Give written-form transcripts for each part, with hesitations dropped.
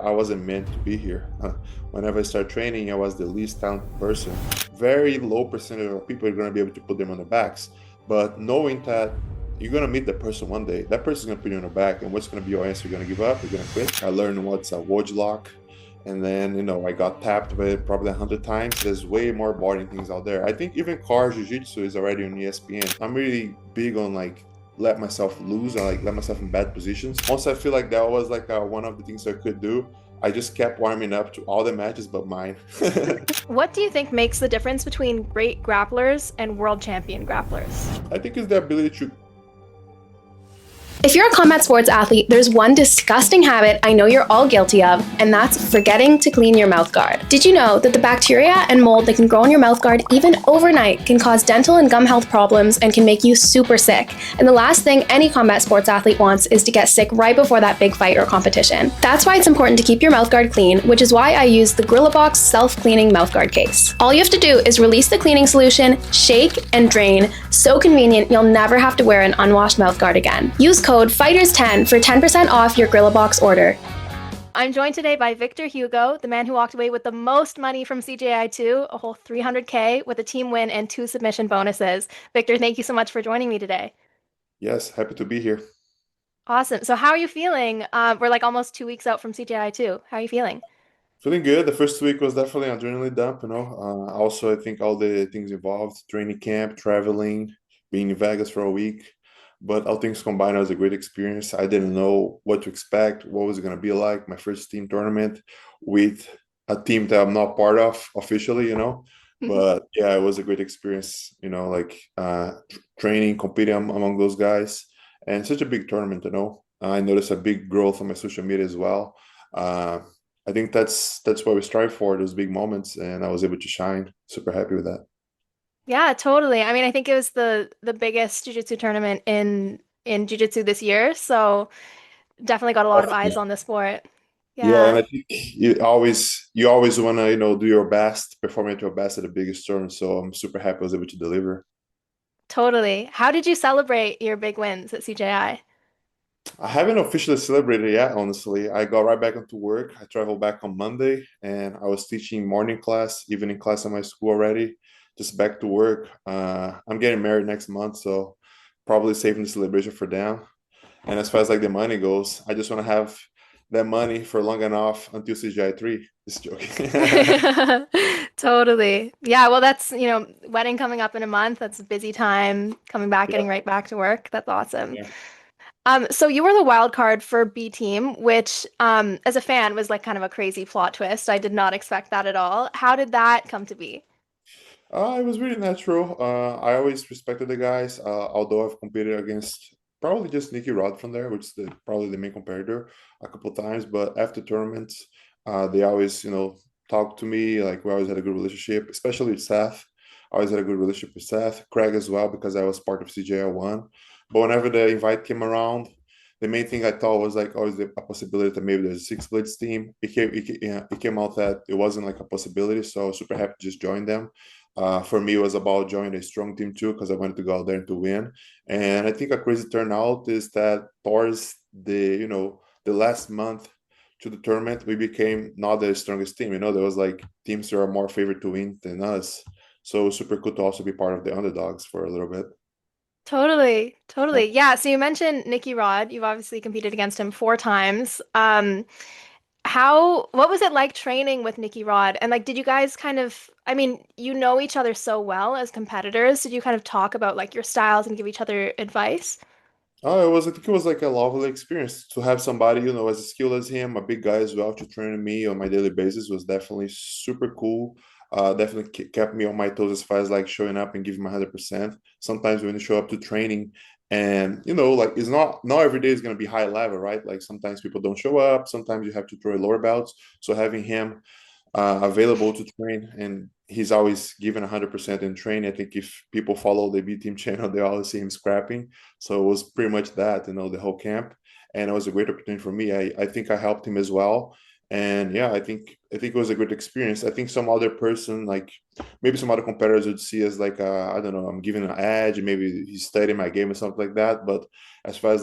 I wasn't meant to be here. Whenever I started training, I was the least talented person. Very low percentage of people are going to be able to put them on their backs. But knowing that you're going to meet that person one day, that person's going to put you on their back. And what's going to be your answer? You're going to give up? You're going to quit? I learned what's a wedge lock. And then, I got tapped by probably 100 times. There's way more boring things out there. I think even car jiu-jitsu is already on ESPN. I'm really big on let myself lose and let myself in bad positions. Once I feel like that was one of the things I could do, I just kept warming up to all the matches but mine. What do you think makes the difference between great grapplers and world champion grapplers? I think it's the ability to. If you're a combat sports athlete, there's one disgusting habit I know you're all guilty of, and that's forgetting to clean your mouth guard. Did you know that the bacteria and mold that can grow in your mouth guard even overnight can cause dental and gum health problems and can make you super sick? And the last thing any combat sports athlete wants is to get sick right before that big fight or competition. That's why it's important to keep your mouth guard clean, which is why I use the Gorilla Box self-cleaning mouth guard case. All you have to do is release the cleaning solution, shake, and drain. So convenient, you'll never have to wear an unwashed mouth guard again. Use code FIGHTERS10 for 10% off your Gorilla Box order. I'm joined today by Victor Hugo, the man who walked away with the most money from CJI2, a whole $300K with a team win and 2 submission bonuses. Victor, thank you so much for joining me today. Yes, happy to be here. Awesome. So how are you feeling? We're almost 2 weeks out from CJI2. How are you feeling? Feeling good. The first week was definitely an adrenaline dump, Also, I think all the things involved, training camp, traveling, being in Vegas for a week. But all things combined, it was a great experience. I didn't know what to expect, what was it going to be like. My first team tournament with a team that I'm not part of officially, But yeah, it was a great experience, training, competing among those guys. And such a big tournament, I noticed a big growth on my social media as well. I think that's what we strive for, those big moments. And I was able to shine. Super happy with that. Yeah, totally. I mean, I think it was the biggest jiu-jitsu tournament in jiu-jitsu this year, so definitely got a lot of eyes on the sport. Yeah, and Yeah, I think you always want to do your best, perform at your best at the biggest tournament. So I'm super happy I was able to deliver. totally. How did you celebrate your big wins at CJI? I haven't officially celebrated yet, honestly. I got right back into work. I traveled back on Monday, and I was teaching morning class, evening class at my school already. Just back to work. I'm getting married next month, so probably saving the celebration for them. And as far as the money goes, I just want to have that money for long enough until CGI3. Just joking. Totally. Yeah, well, that's, wedding coming up in a month. That's a busy time, coming back, Yeah, getting right back to work. That's awesome. yeah. So you were the wild card for B team, which, as a fan was kind of a crazy plot twist. I did not expect that at all. How did that come to be? It was really natural. I always respected the guys, although I've competed against probably just Nicky Rod from there, which is probably the main competitor, a couple times. But after tournaments, they always, talk to me. We always had a good relationship, especially with Seth. I always had a good relationship with Seth, Craig as well, because I was part of CJI1. But whenever the invite came around, the main thing I thought was always a possibility that maybe there's a six blades team. It came out that it wasn't a possibility, so I was super happy to just join them. For me, it was about joining a strong team too, because I wanted to go out there and to win. And I think a crazy turnout is that towards the last month to the tournament, we became not the strongest team. There was teams that are more favored to win than us. So it was super cool to also be part of the underdogs for a little bit. Totally, Yeah. totally. Yeah, so you mentioned Nicky Rod. You've obviously competed against him 4 times. What was it like training with Nicky Rod? And did you guys I mean, you know each other so well as competitors. Did you kind of talk about your styles and give each other advice? I think it was a lovely experience to have somebody, as skilled as him, a big guy as well, to train me on my daily basis was definitely super cool. Definitely kept me on my toes as far as showing up and giving my 100%. Sometimes when you show up to training and, it's not every day is going to be high level, right? Sometimes people don't show up. Sometimes you have to throw lower belts. So having him available to train, and he's always given 100% in training. I think if people follow the B Team channel, they always see him scrapping. So it was pretty much that, the whole camp, and it was a great opportunity for me. I think I helped him as well, and yeah, I think it was a great experience. I think some other person, maybe some other competitors, would see as I don't know, I'm giving an edge, maybe he's studying my game or something like that. But as far as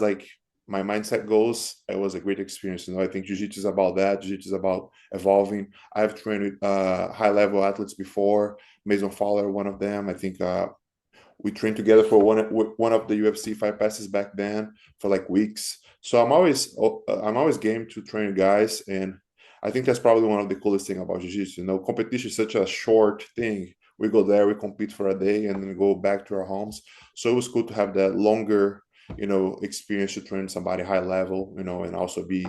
my mindset goes, it was a great experience. I think jiu-jitsu is about that. Jiu-jitsu is about evolving. I've trained with high-level athletes before. Mason Fowler, one of them. I think we trained together for one of the UFC fight passes back then for like weeks. So I'm always game to train guys, and I think that's probably one of the coolest thing about jiu-jitsu. Competition is such a short thing. We go there, we compete for a day, and then go back to our homes. So it was cool to have that longer, experience to train somebody high level, and also be,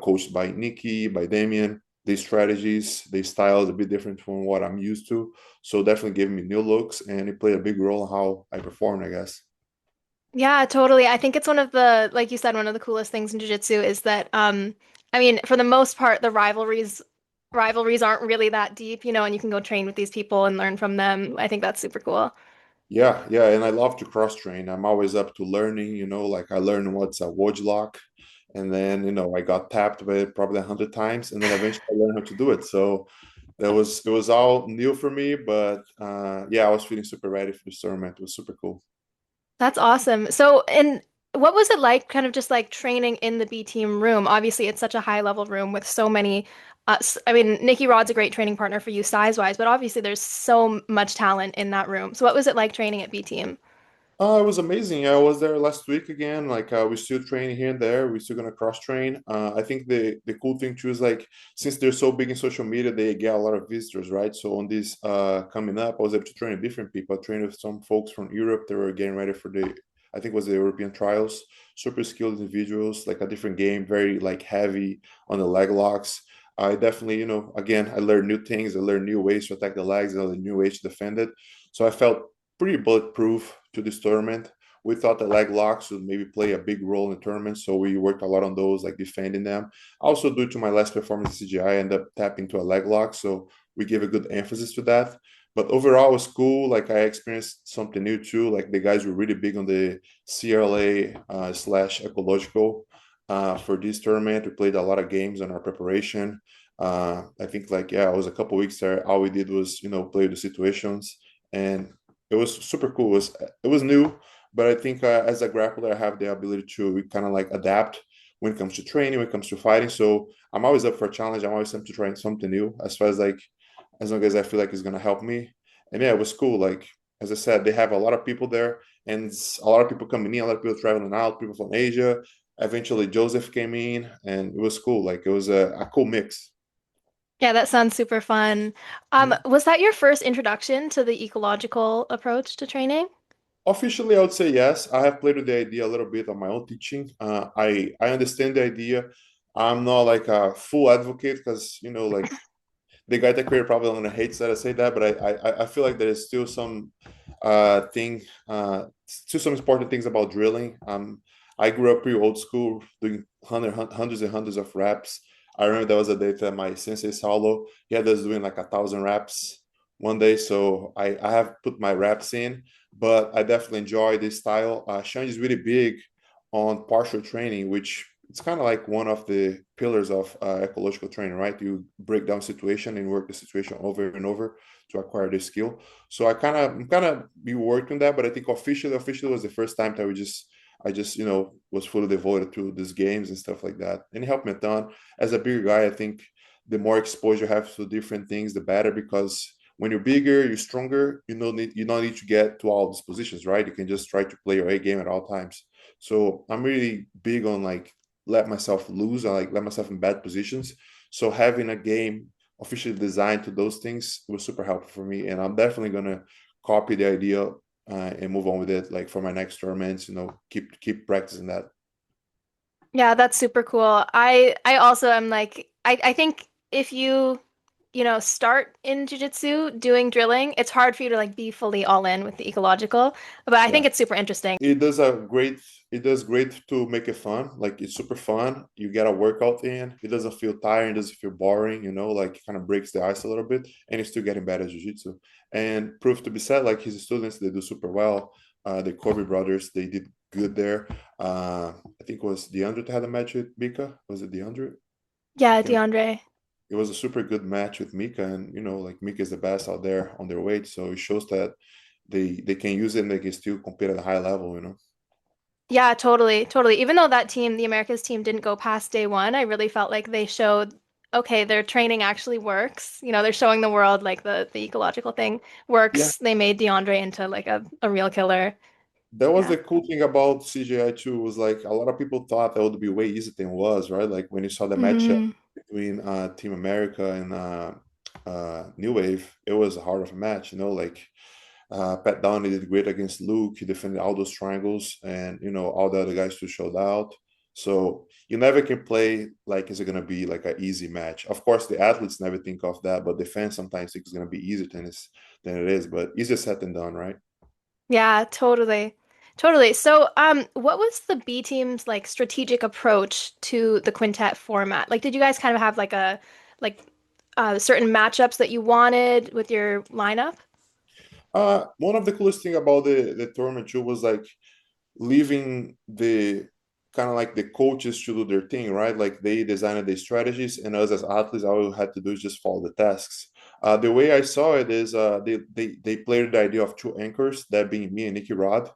coached by Nikki, by Damien. These strategies, these styles a bit different from what I'm used to. So definitely gave me new looks, and it played a big role in how I performed, I guess. Yeah, totally. I think it's one of the, like you said, one of the coolest things in jiu-jitsu is that, I mean, for the most part, the rivalries aren't really that deep, and you can go train with these people and learn from them. I think that's super cool. Yeah, yeah, and I love to cross train. I'm always up to learning, like I learned what's a wedge lock, and then I got tapped by it probably 100 times, and then eventually I learned how to do it. So it was all new for me, but yeah, I was feeling super ready for this tournament. It was super cool. That's awesome. So, and what was it like, kind of just like training in the B team room? Obviously, it's such a high level room with so many. I mean, Nikki Rod's a great training partner for you size wise, but obviously there's so much talent in that room. So, what was it like training at B team? It was amazing. I was there last week again. Like we still training here and there. We're still gonna cross train. I think the cool thing too is like since they're so big in social media, they get a lot of visitors, right? So on this coming up, I was able to train with different people. I trained with some folks from Europe. They were getting ready for I think it was the European trials. Super skilled individuals, like a different game, very like heavy on the leg locks. I definitely, again, I learned new things. I learned new ways to attack the legs. I learned new ways to defend it. So I felt pretty bulletproof to this tournament. We thought the leg locks would maybe play a big role in the tournament, so we worked a lot on those, like defending them. Also, due to my last performance in CGI, I ended up tapping to a leg lock, so we gave a good emphasis to that. But overall, it was cool. Like I experienced something new too. Like the guys were really big on the CRLA slash ecological for this tournament. We played a lot of games on our preparation. I think like yeah, it was a couple weeks there. All we did was play the situations, and it was super cool. It was new, but I think as a grappler, I have the ability to kind of like adapt when it comes to training, when it comes to fighting. So I'm always up for a challenge. I'm always up to trying something new. As far as like, as long as I feel like it's gonna help me. And yeah, it was cool. Like as I said, they have a lot of people there, and a lot of people coming in, a lot of people traveling out, people from Asia. Eventually, Joseph came in, and it was cool. Like it was a cool mix. Yeah, that sounds super fun. Was that your first introduction to the ecological approach to training? Officially, I would say yes. I have played with the idea a little bit on my own teaching. I understand the idea. I'm not like a full advocate because like the guy that created probably gonna hate that I say that, but I feel like there is still some thing still some important things about drilling. I grew up pretty old school, doing hundreds and hundreds of reps. I remember there was a day that my sensei Saulo, he had us doing like 1,000 reps one day. So I have put my reps in, but I definitely enjoy this style. Sean is really big on partial training, which it's kind of like one of the pillars of ecological training, right? You break down situation and work the situation over and over to acquire the skill. So I'm kind of be working that, but I think officially was the first time that I just was fully devoted to these games and stuff like that, and it helped me a ton. As a bigger guy, I think the more exposure you have to different things, the better, because when you're bigger, you're stronger. You don't need to get to all these positions, right? You can just try to play your A game at all times. So I'm really big on like let myself lose. I like let myself in bad positions. So having a game officially designed to those things was super helpful for me, and I'm definitely gonna copy the idea and move on with it. Like for my next tournaments, keep practicing that. Yeah, that's super cool. I also am like I think if you start in jiu-jitsu doing drilling, it's hard for you to like be fully all in with the ecological, but I Yeah. think it's super interesting. It does great to make it fun. Like it's super fun. You get a workout in. It doesn't feel tiring, it doesn't feel boring, like it kind of breaks the ice a little bit, and you're still getting better at jiu-jitsu. And proof to be said, like his students, they do super well. The Corby brothers, they did good there. I think it was DeAndre that had a match with Mika. Was it DeAndre? I Yeah, can't. DeAndre. It was a super good match with Mika, and like Mika is the best out there on their weight, so it shows that they can use it and they can still compete at a high level. Yeah, totally, totally. Even though that team, the Americas team, didn't go past day one, I really felt like they showed, okay, their training actually works. You know, they're showing the world like the ecological thing Yeah, works. They made DeAndre into like a real killer. that was Yeah. the cool thing about CJI2 was like a lot of people thought that would be way easier than it was, right? Like when you saw the matchup Hmm. between Team America and New Wave, it was a hard of a match, you know, like Pat Downey did great against Luke. He defended all those triangles, and you know all the other guys too showed out. So you never can play like it's gonna be like an easy match. Of course, the athletes never think of that, but the fans sometimes think it's gonna be easier than it is. But easier said than done, right? Yeah, totally. Totally. So, what was the B team's like strategic approach to the quintet format? Like, did you guys kind of have like certain matchups that you wanted with your lineup? One of the coolest thing about the tournament too was like leaving the kind of like the coaches to do their thing, right? Like they designed the strategies, and us as athletes, all we had to do is just follow the tasks. The way I saw it is they played the idea of two anchors, that being me and Nicky Rod.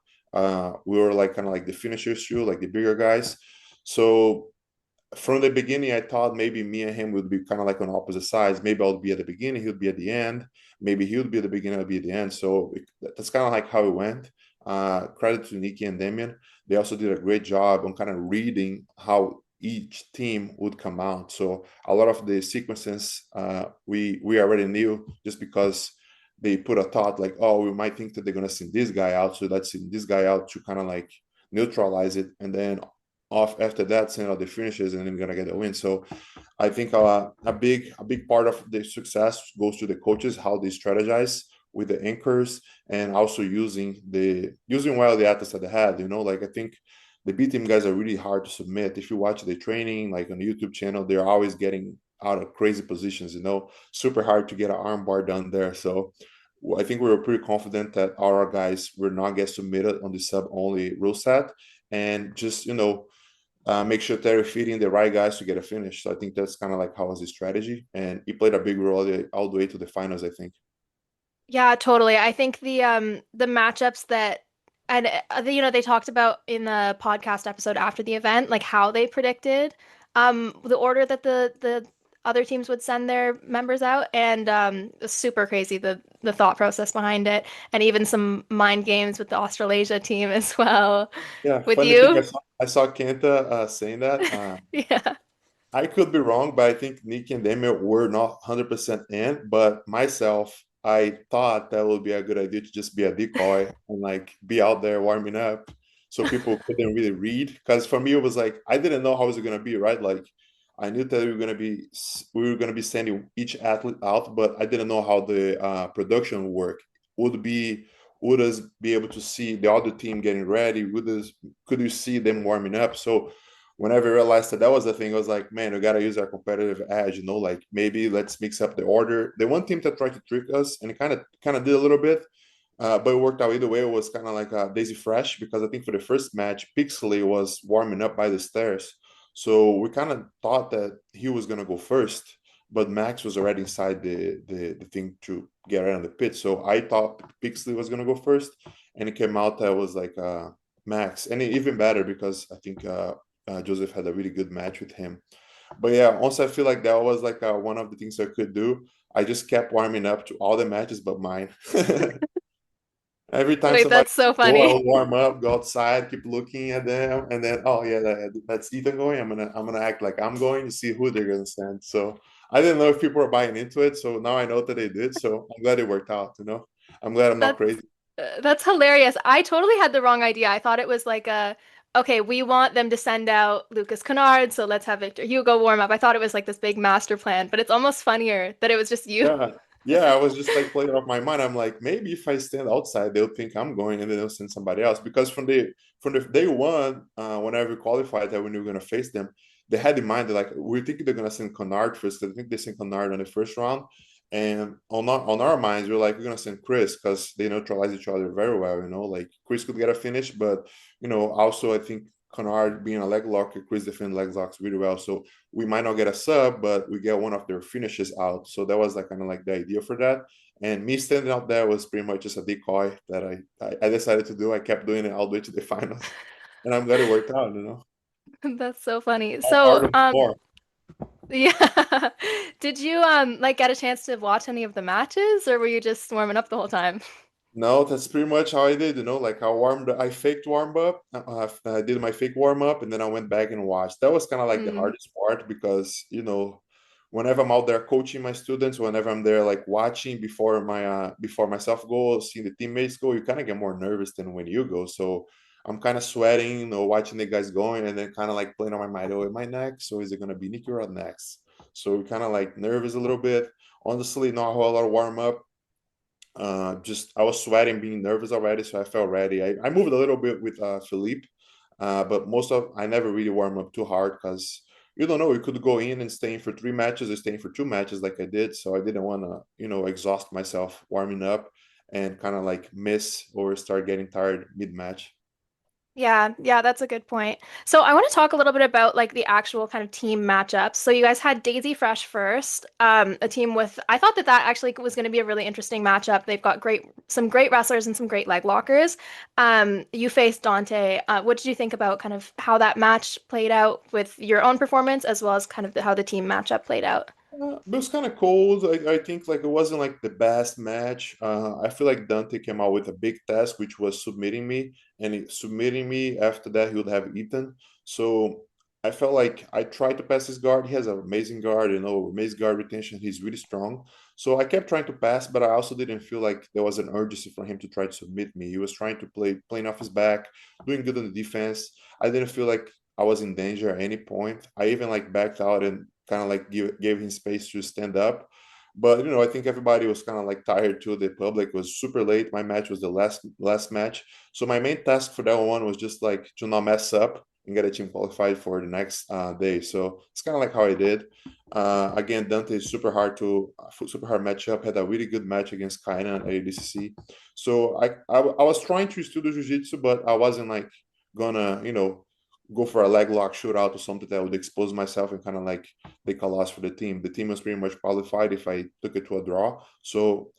We were like kind of like the finishers too, like the bigger guys. So from the beginning, I thought maybe me and him would be kind of like on opposite sides. Maybe I would be at the beginning, he would be at the end. Maybe he would be at the beginning, I'd be at the end. So that's kind of like how it went. Credit to Nikki and Damien. They also did a great job on kind of reading how each team would come out. So a lot of the sequences we already knew just because they put a thought like, oh, we might think that they're gonna send this guy out, so let's send this guy out to kind of like neutralize it, and then off after that send out the finishes and then gonna get a win. So I think a big part of the success goes to the coaches, how they strategize with the anchors, and also using well the athletes that they had. You know, like I think the B team guys are really hard to submit. If you watch the training, like on the YouTube channel, they're always getting out of crazy positions. You know, super hard to get an arm bar done there. So I think we were pretty confident that our guys will not get submitted on the sub only rule set, and just make sure they're feeding the right guys to get a finish. So I think that's kind of like how was his strategy, and he played a big role all the way to the finals, I think. Yeah, totally. I think the matchups that and you know they talked about in the podcast episode after the event like how they predicted the order that the other teams would send their members out and it was super crazy the thought process behind it and even some mind games with the Australasia team as well. Yeah, With funny thing, you? I saw Kenta saying that. Yeah. I could be wrong, but I think Nick and Damian were not 100% in. But myself, I thought that would be a good idea to just be a decoy and like be out there warming up so people couldn't really read. Because for me, it was like I didn't know how it was going to be, right? Like I knew that we were going to be sending each athlete out, but I didn't know how the production would work. Would be would us be able to see the other team getting ready? Could you see them warming up? So whenever I realized that was the thing, I was like, man, we gotta use our competitive edge, like maybe let's mix up the order. The one team that tried to trick us and it kind of did a little bit, but it worked out either way. It was kind of like Daisy Fresh because I think for the first match, Pixley was warming up by the stairs, so we kind of thought that he was gonna go first, but Max was already inside the thing to get around the pit. So I thought Pixley was gonna go first, and it came out that was like Max, and even better because I think Joseph had a really good match with him. But yeah, also I feel like that was like one of the things I could do. I just kept warming up to all the matches but mine. Every time Wait, somebody that's so go, I funny. will warm up, go outside, keep looking at them, and then oh yeah, that's Ethan going. I'm gonna act like I'm going to see who they're gonna send. So I didn't know if people were buying into it. So now I know that they did. So I'm glad it worked out. I'm glad I'm not That's crazy. that's hilarious. I totally had the wrong idea. I thought it was like okay, we want them to send out Lucas Kennard, so let's have Victor Hugo warm up. I thought it was like this big master plan, but it's almost funnier that it was just you. Yeah. Yeah, I was just like playing off my mind. I'm like, maybe if I stand outside, they'll think I'm going and then they'll send somebody else. Because from the day one, whenever we qualified that we knew we were gonna face them, they had in mind that like we're thinking they're gonna send Kennard first. I think they sent Kennard on the first round. And on our minds, we're like, we're gonna send Chris because they neutralize each other very well, like Chris could get a finish, but also I think Kennard being a leg locker, Chris defend leg locks really well. So we might not get a sub, but we get one of their finishes out. So that was like kind of like the idea for that. And me standing out there was pretty much just a decoy that I decided to do. I kept doing it all the way to the finals. and I'm glad it worked out, you know. That's so funny. All So, part of the sport. yeah. Did you like get a chance to watch any of the matches or were you just warming up the whole time? No, that's pretty much how I did, you know, like I faked warm up. I did my fake warm up and then I went back and watched. That was kind of like the Mm, hardest part because, you know, whenever I'm out there coaching my students, whenever I'm there like watching before myself go, seeing the teammates go, you kind of get more nervous than when you go. So I'm kind of sweating, you know, watching the guys going and then kind of like playing on my mind, oh, am I next? So is it gonna be Nicky Rod next? So kind of like nervous a little bit. Honestly, not a whole lot of warm up. Just I was sweating, being nervous already, so I felt ready. I moved a little bit with Philippe, but most of I never really warm up too hard because you don't know, you could go in and staying for 3 matches or staying for 2 matches like I did, so I didn't want to, you know, exhaust myself warming up and kind of like miss or start getting tired mid match. yeah, yeah, that's a good point. So I want to talk a little bit about like the actual kind of team matchups. So you guys had Daisy Fresh first, a team with I thought that that actually was going to be a really interesting matchup. They've got some great wrestlers and some great leg lockers. You faced Dante. What did you think about kind of how that match played out with your own performance as well as kind of how the team matchup played out? It was kind of cold. I think like it wasn't like the best match. I feel like Dante came out with a big task, which was submitting me, and submitting me after that he would have Ethan. So I felt like I tried to pass his guard. He has an amazing guard, you know, amazing guard retention. He's really strong. So I kept trying to pass, but I also didn't feel like there was an urgency for him to try to submit me. He was trying to playing off his back, doing good on the defense. I didn't feel like I was in danger at any point. I even like backed out and kind of like gave him space to stand up. But you know, I think everybody was kind of like tired too. The public was super late. My match was the last match, so my main task for that one was just like to not mess up and get a team qualified for the next day. So it's kind of like how I did. Again, Dante is super hard matchup. Had a really good match against Kainan at ADCC. So I was trying to still do jiu-jitsu, but I wasn't like gonna, you know, go for a leg lock shootout or something that would expose myself and kind of like take a loss for the team. The team was pretty much qualified if I took it to a draw. So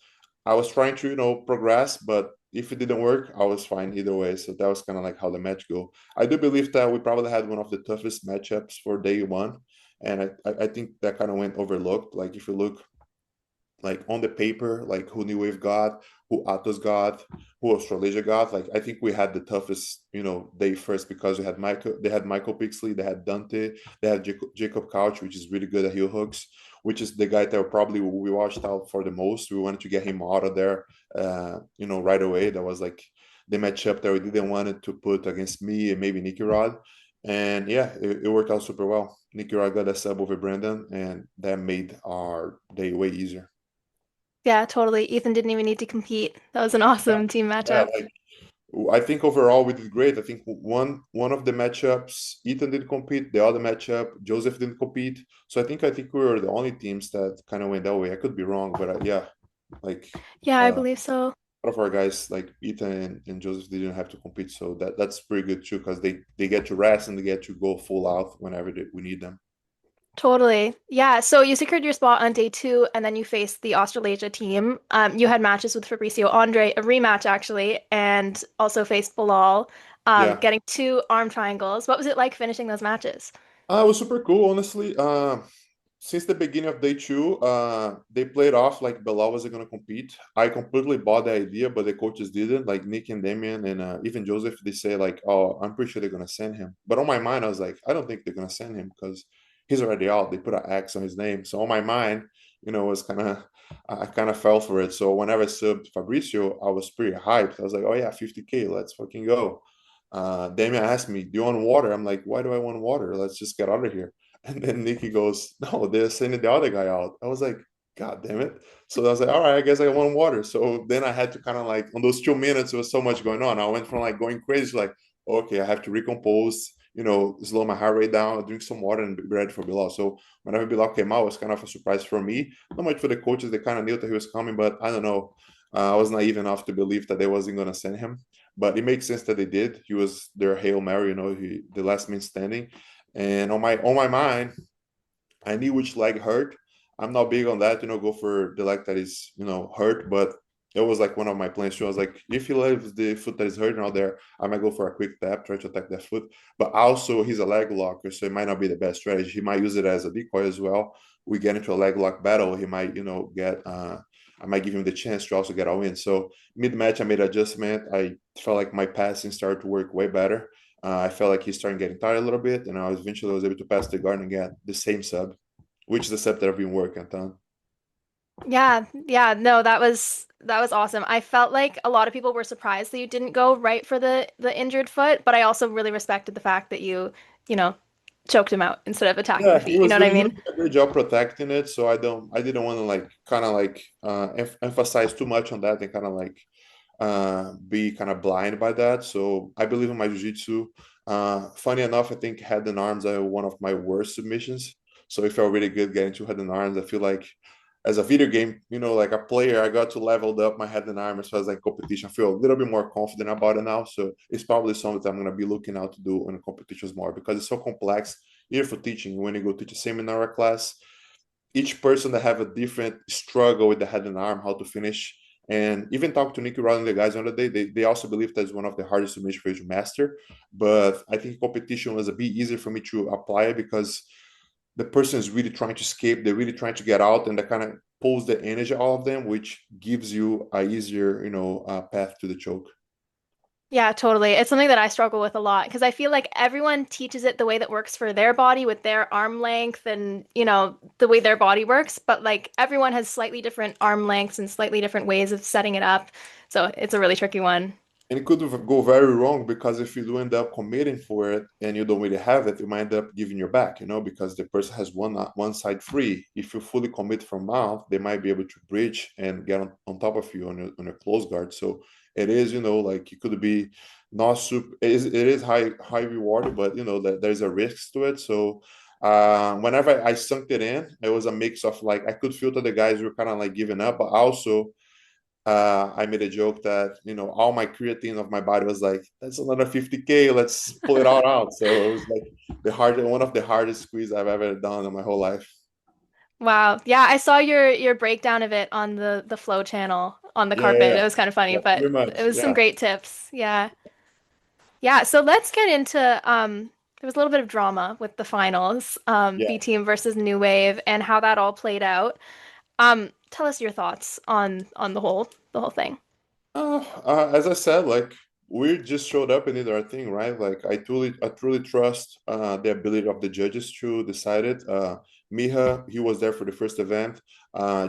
I was trying to, you know, progress, but if it didn't work, I was fine either way. So that was kind of like how the match go. I do believe that we probably had one of the toughest matchups for day one. And I think that kind of went overlooked. Like if you look like on the paper, like who New Wave got, who Atos got, who Australasia got. Like I think we had the toughest, you know, day first because they had Michael Pixley, they had Dante, they had Jacob Couch, which is really good at heel hooks, which is the guy that probably we watched out for the most. We wanted to get him out of there, you know, right away. That was like the matchup that we didn't want it to put against me and maybe Nicky Rod. And yeah, it worked out super well. Nicky Rod got a sub over Brandon, and that made our day way easier. Yeah, totally. Ethan didn't even need to compete. That was an Yeah, awesome team yeah. matchup. Like I think overall we did great. I think one of the matchups Ethan didn't compete, the other matchup Joseph didn't compete. So I think we were the only teams that kind of went that way. I could be wrong, but yeah, like Yeah, I uh, believe so. a lot of our guys like Ethan and Joseph didn't have to compete. So that's pretty good too because they get to rest and they get to go full out whenever we need them. Totally. Yeah. So you secured your spot on day two, and then you faced the Australasia team. You had matches with Fabricio Andre, a rematch actually, and also faced Bilal, Yeah. getting two arm triangles. What was it like finishing those matches? It was super cool, honestly. Since the beginning of day two, they played off like Belal wasn't going to compete. I completely bought the idea, but the coaches didn't. Like Nick and Damian and even Joseph, they say like, "Oh, I'm pretty sure they're going to send him." But on my mind, I was like, "I don't think they're going to send him because he's already out. They put an X on his name." So on my mind, you know, was kind of I kind of fell for it. So whenever I subbed Fabricio, I was pretty hyped. I was like, "Oh yeah, 50K, let's fucking go." Damian asked me, "Do you want water?" I'm like, "Why do I want water? Let's just get out of here." And then Nikki goes, "No, they're sending the other guy out." I was like, "God damn it!" So I was like, "All right, I guess I want water." So then I had to kind of like on those 2 minutes, there was so much going on. I went from like going crazy, to like, okay, I have to recompose, you know, slow my heart rate down, drink some water, and be ready for Bilal. So whenever Bilal came out, it was kind of a surprise for me. Not much for the coaches; they kind of knew that he was coming, but I don't know. I was naive enough to believe that they wasn't going to send him, but it makes sense that they did. He was their Hail Mary, you know, the last man standing. And on my mind, I knew which leg hurt. I'm not big on that, you know, go for the leg that is, you know, hurt. But it was like one of my plans too. I was like, if he leaves the foot that is hurting out there, I might go for a quick tap, try to attack that foot. But also, he's a leg locker, so it might not be the best strategy. He might use it as a decoy as well. We get into a leg lock battle, he might, get. I might give him the chance to also get a win. So mid match, I made adjustment. I felt like my passing started to work way better. I felt like he's starting getting tired a little bit, and I was eventually able to pass the guard and get the same sub, which is the sub that I've been working on. Yeah, yeah, no, that was awesome. I felt like a lot of people were surprised that you didn't go right for the injured foot, but I also really respected the fact that you know, choked him out instead of attacking the Yeah, feet. You know what I he was mean? doing a great job protecting it. So I didn't want to like kind of like emphasize too much on that and kind of like be kind of blind by that. So I believe in my jiu-jitsu. Funny enough, I think head and arms are one of my worst submissions. So it felt really good getting to head and arms. I feel like as a video game, like a player, I got to leveled up my head and arms as far as like competition. I feel a little bit more confident about it now. So it's probably something that I'm gonna be looking out to do in the competitions more because it's so complex. Even for teaching, when you go teach a seminar or class, each person that have a different struggle with the head and arm, how to finish. And even talk to Nicky Rod and the guys on the day, they also believe that's one of the hardest submission for you to master. But I think competition was a bit easier for me to apply it because the person is really trying to escape, they're really trying to get out, and that kind of pulls the energy out of them, which gives you a easier, path to the choke. Yeah, totally. It's something that I struggle with a lot because I feel like everyone teaches it the way that works for their body with their arm length and, the way their body works, but like everyone has slightly different arm lengths and slightly different ways of setting it up. So it's a really tricky one. And it could go very wrong because if you do end up committing for it and you don't really have it, you might end up giving your back, because the person has one side free. If you fully commit from mount, they might be able to bridge and get on top of you on your close guard. So it is, like it could be not super. It is high reward, but that there's a risk to it. So whenever I sunk it in, it was a mix of like I could feel that the guys were kind of like giving up, but also I made a joke that all my creatine of my body was like, that's another 50K, let's pull it all out. So it was like one of the hardest squeeze I've ever done in my whole life. Wow. Yeah, I saw your breakdown of it on the flow channel on the Yeah, yeah, carpet. yeah. It was kind of funny, Yeah, but pretty it much. was some Yeah, great tips. Yeah. Yeah, so let's get into there was a little bit of drama with the finals, yeah. B Team versus New Wave and how that all played out. Tell us your thoughts on the whole thing. As I said, like we just showed up and did our thing, right? Like I truly trust the ability of the judges to decide it. Miha, he was there for the first event.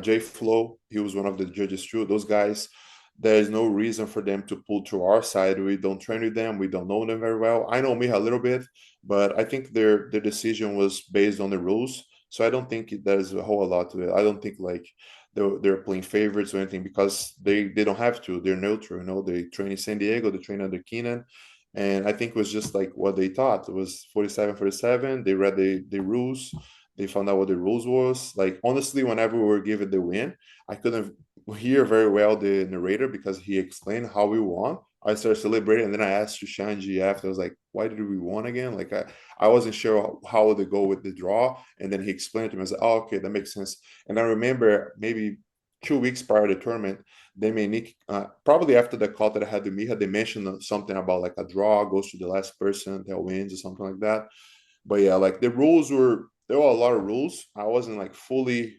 Jay Flo, he was one of the judges too. Those guys, there is no reason for them to pull to our side. We don't train with them. We don't know them very well. I know Miha a little bit, but I think their decision was based on the rules. So I don't think there's a whole lot to it. I don't think like they're playing favorites or anything because they don't have to. They're neutral. They train in San Diego, they train under Keenan. And I think it was just like what they thought. It was 47-47. They read the rules. They found out what the rules was. Like honestly, whenever we were given the win, I couldn't hear very well the narrator because he explained how we won. I started celebrating, and then I asked Shushanji after. I was like, "Why did we won again?" Like I wasn't sure how they go with the draw, and then he explained to me. I was like, "Oh, okay, that makes sense." And I remember maybe 2 weeks prior to the tournament, they made Nick probably after the call that I had with Miha, they mentioned something about like a draw goes to the last person that wins or something like that. But yeah, like the rules there were a lot of rules. I wasn't like fully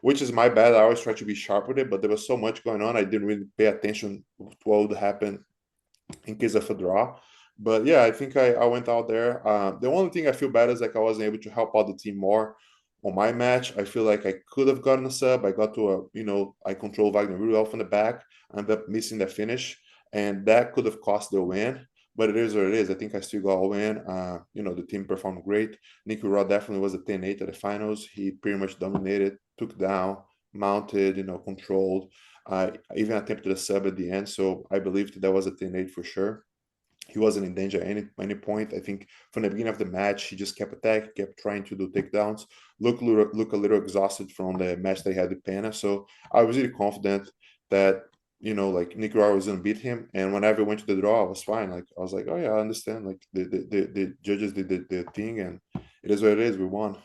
which is my bad. I always try to be sharp with it, but there was so much going on. I didn't really pay attention to what would happen in case of a draw. But yeah, I think I went out there. The only thing I feel bad is like I wasn't able to help out the team more on my match. I feel like I could have gotten a sub. I got to I control Wagner really well from the back. I ended up missing the finish, and that could have cost the win. But it is what it is. I think I still got a win. The team performed great. Nicky Rod definitely was a 10-8 at the finals. He pretty much dominated, took down, mounted, controlled. Even attempted a sub at the end. So I believe that was a 10-8 for sure. He wasn't in danger at any point. I think from the beginning of the match, he just kept attacking, kept trying to do takedowns. Look a little exhausted from the match they had with Pena. So I was really confident that like Nicaragua was gonna beat him. And whenever I went to the draw, I was fine. Like I was like, oh yeah, I understand. Like the judges did the thing, and it is what it is. We won.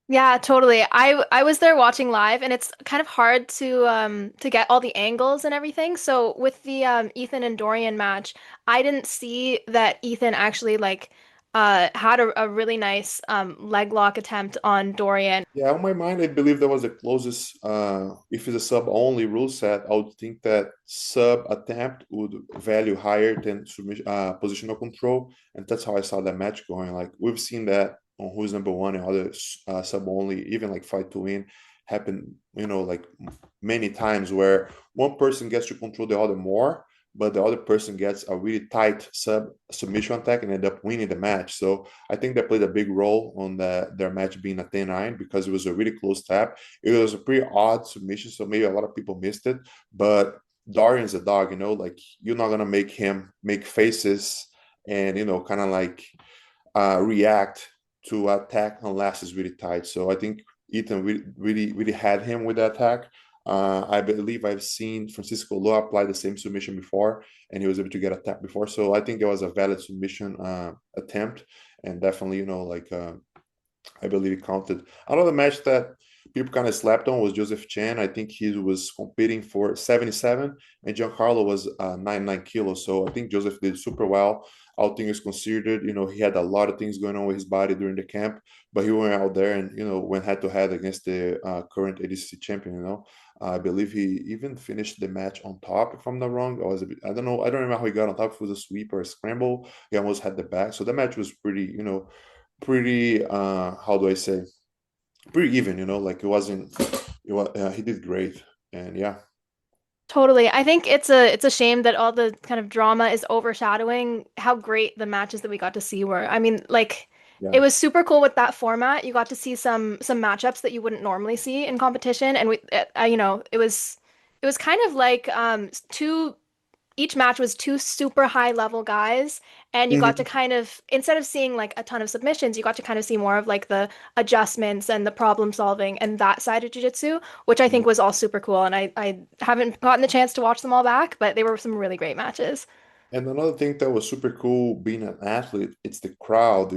Yeah, totally. I was there watching live and it's kind of hard to get all the angles and everything. So with the Ethan and Dorian match, I didn't see that Ethan actually like had a really nice leg lock attempt on Dorian. Yeah, on my mind, I believe that was the closest. If it's a sub only rule set, I would think that sub attempt would value higher than submission, positional control, and that's how I saw that match going. Like we've seen that on Who's Number One and other sub only, even like Fight to Win, happen. Like many times where one person gets to control the other more, but the other person gets a really tight submission attack and end up winning the match. So I think that played a big role on their match being a 10-9 because it was a really close tap. It was a pretty odd submission, so maybe a lot of people missed it. But Darian's a dog, like you're not gonna make him make faces and kind of like react to attack unless it's really tight. So I think Ethan really had him with the attack. I believe I've seen Francisco Lo apply the same submission before, and he was able to get a tap before. So I think it was a valid submission attempt, and definitely, I believe it counted. Another match that people kind of slept on was Joseph Chan. I think he was competing for 77, and Giancarlo was 99 kilos. So I think Joseph did super well. All things considered, he had a lot of things going on with his body during the camp, but he went out there and went head to head against the current ADCC champion. I believe he even finished the match on top, if I'm not wrong. I don't know. I don't remember how he got on top. If it was a sweep or a scramble. He almost had the back. So the match was pretty how do I say, pretty even, like he did great. And yeah. Totally. I think it's a shame that all the kind of drama is overshadowing how great the matches that we got to see were. I mean, like it Yeah. was super cool with that format. You got to see some matchups that you wouldn't normally see in competition, and it was kind of like two each match was two super high level guys, and you got to Mhm. kind of, instead of seeing like a ton of submissions, you got to kind of see more of like the adjustments and the problem solving and that side of jiu-jitsu, which I think was all super cool. And I haven't gotten the chance to watch them all back, but they were some really great matches. And another thing that was super cool being an athlete, it's the crowd,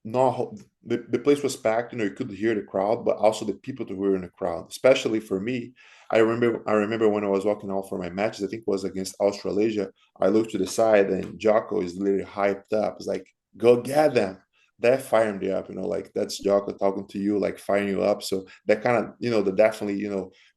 Not the place was packed, you could hear the crowd, but also the people who were in the crowd. Especially for me, I remember when I was walking out for my matches, I think it was against Australasia. I looked to the side and Jocko is literally hyped up. It's like, go get them. That fired me up, like that's Jocko talking to you, like firing you up. So that kind of, that definitely,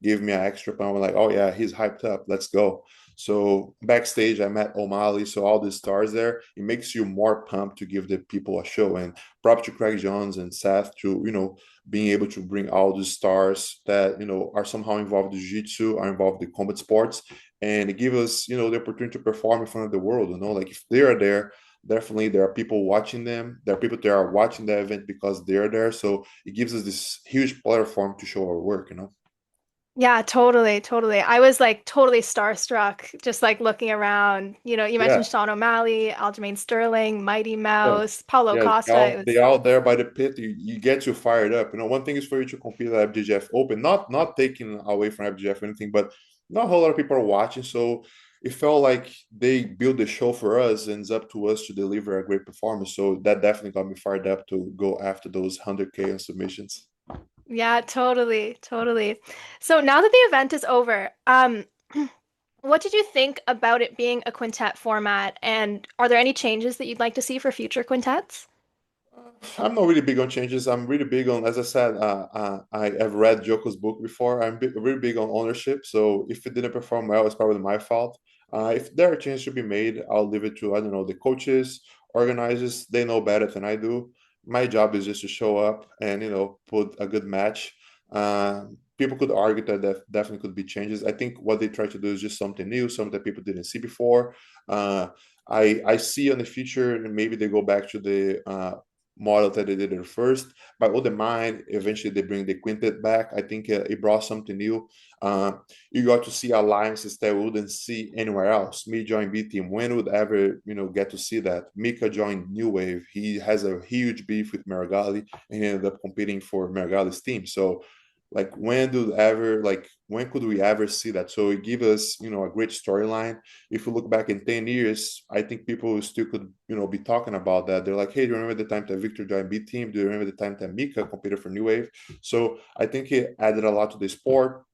gave me an extra pump. I'm like, oh yeah, he's hyped up. Let's go. So backstage, I met O'Malley. So all these stars there, it makes you more pumped to give the people a show. And prop to Craig Jones and Seth to, being able to bring all these stars that, are somehow involved in jiu-jitsu, are involved in combat sports, and give us, the opportunity to perform in front of the world. Like if they are there, definitely there are people watching them. There are people that are watching the event because they're there. So it gives us this huge platform to show our work. Yeah, totally, totally. I was like totally starstruck, just like looking around. You Yeah. mentioned Sean O'Malley, Aljamain Sterling, Mighty Yeah. Mouse, Paulo Yeah, Costa. It they was, out there by the pit. You get you fired up. One thing is for you to compete at FGF Open, not taking away from FGF or anything, but not a whole lot of people are watching. So it felt like they built the show for us, and it's up to us to deliver a great performance. So that definitely got me fired up to go after those 100K in submissions. yeah, totally, totally. So now that the event is over, what did you think about it being a quintet format? And are there any changes that you'd like to see for future quintets? I'm not really big on changes. I'm really big on, as I said, I have read Joko's book before. Really big on ownership. So if it didn't perform well, it's probably my fault. If there are changes to be made, I'll leave it to, I don't know, the coaches, organizers. They know better than I do. My job is just to show up and, put a good match. People could argue that there definitely could be changes. I think what they try to do is just something new, something that people didn't see before. Uh, I see in the future, maybe they go back to the model that they did at first. But with the mind, eventually they bring the quintet back. I think it brought something new. Uh, you got to see alliances that we wouldn't see anywhere else. Me join B team. When would ever get to see that? Mika joined New Wave. He has a huge beef with Maragali, and he ended up competing for Maragali's team. So like when could we ever see that? So it gives us, a great storyline. If you look back in 10 years, I think people still could, be talking about that. They're like, hey, do you remember the time that Victor joined B team? Do you remember the time that Mika competed for New Wave? So I think it added a lot to the sport.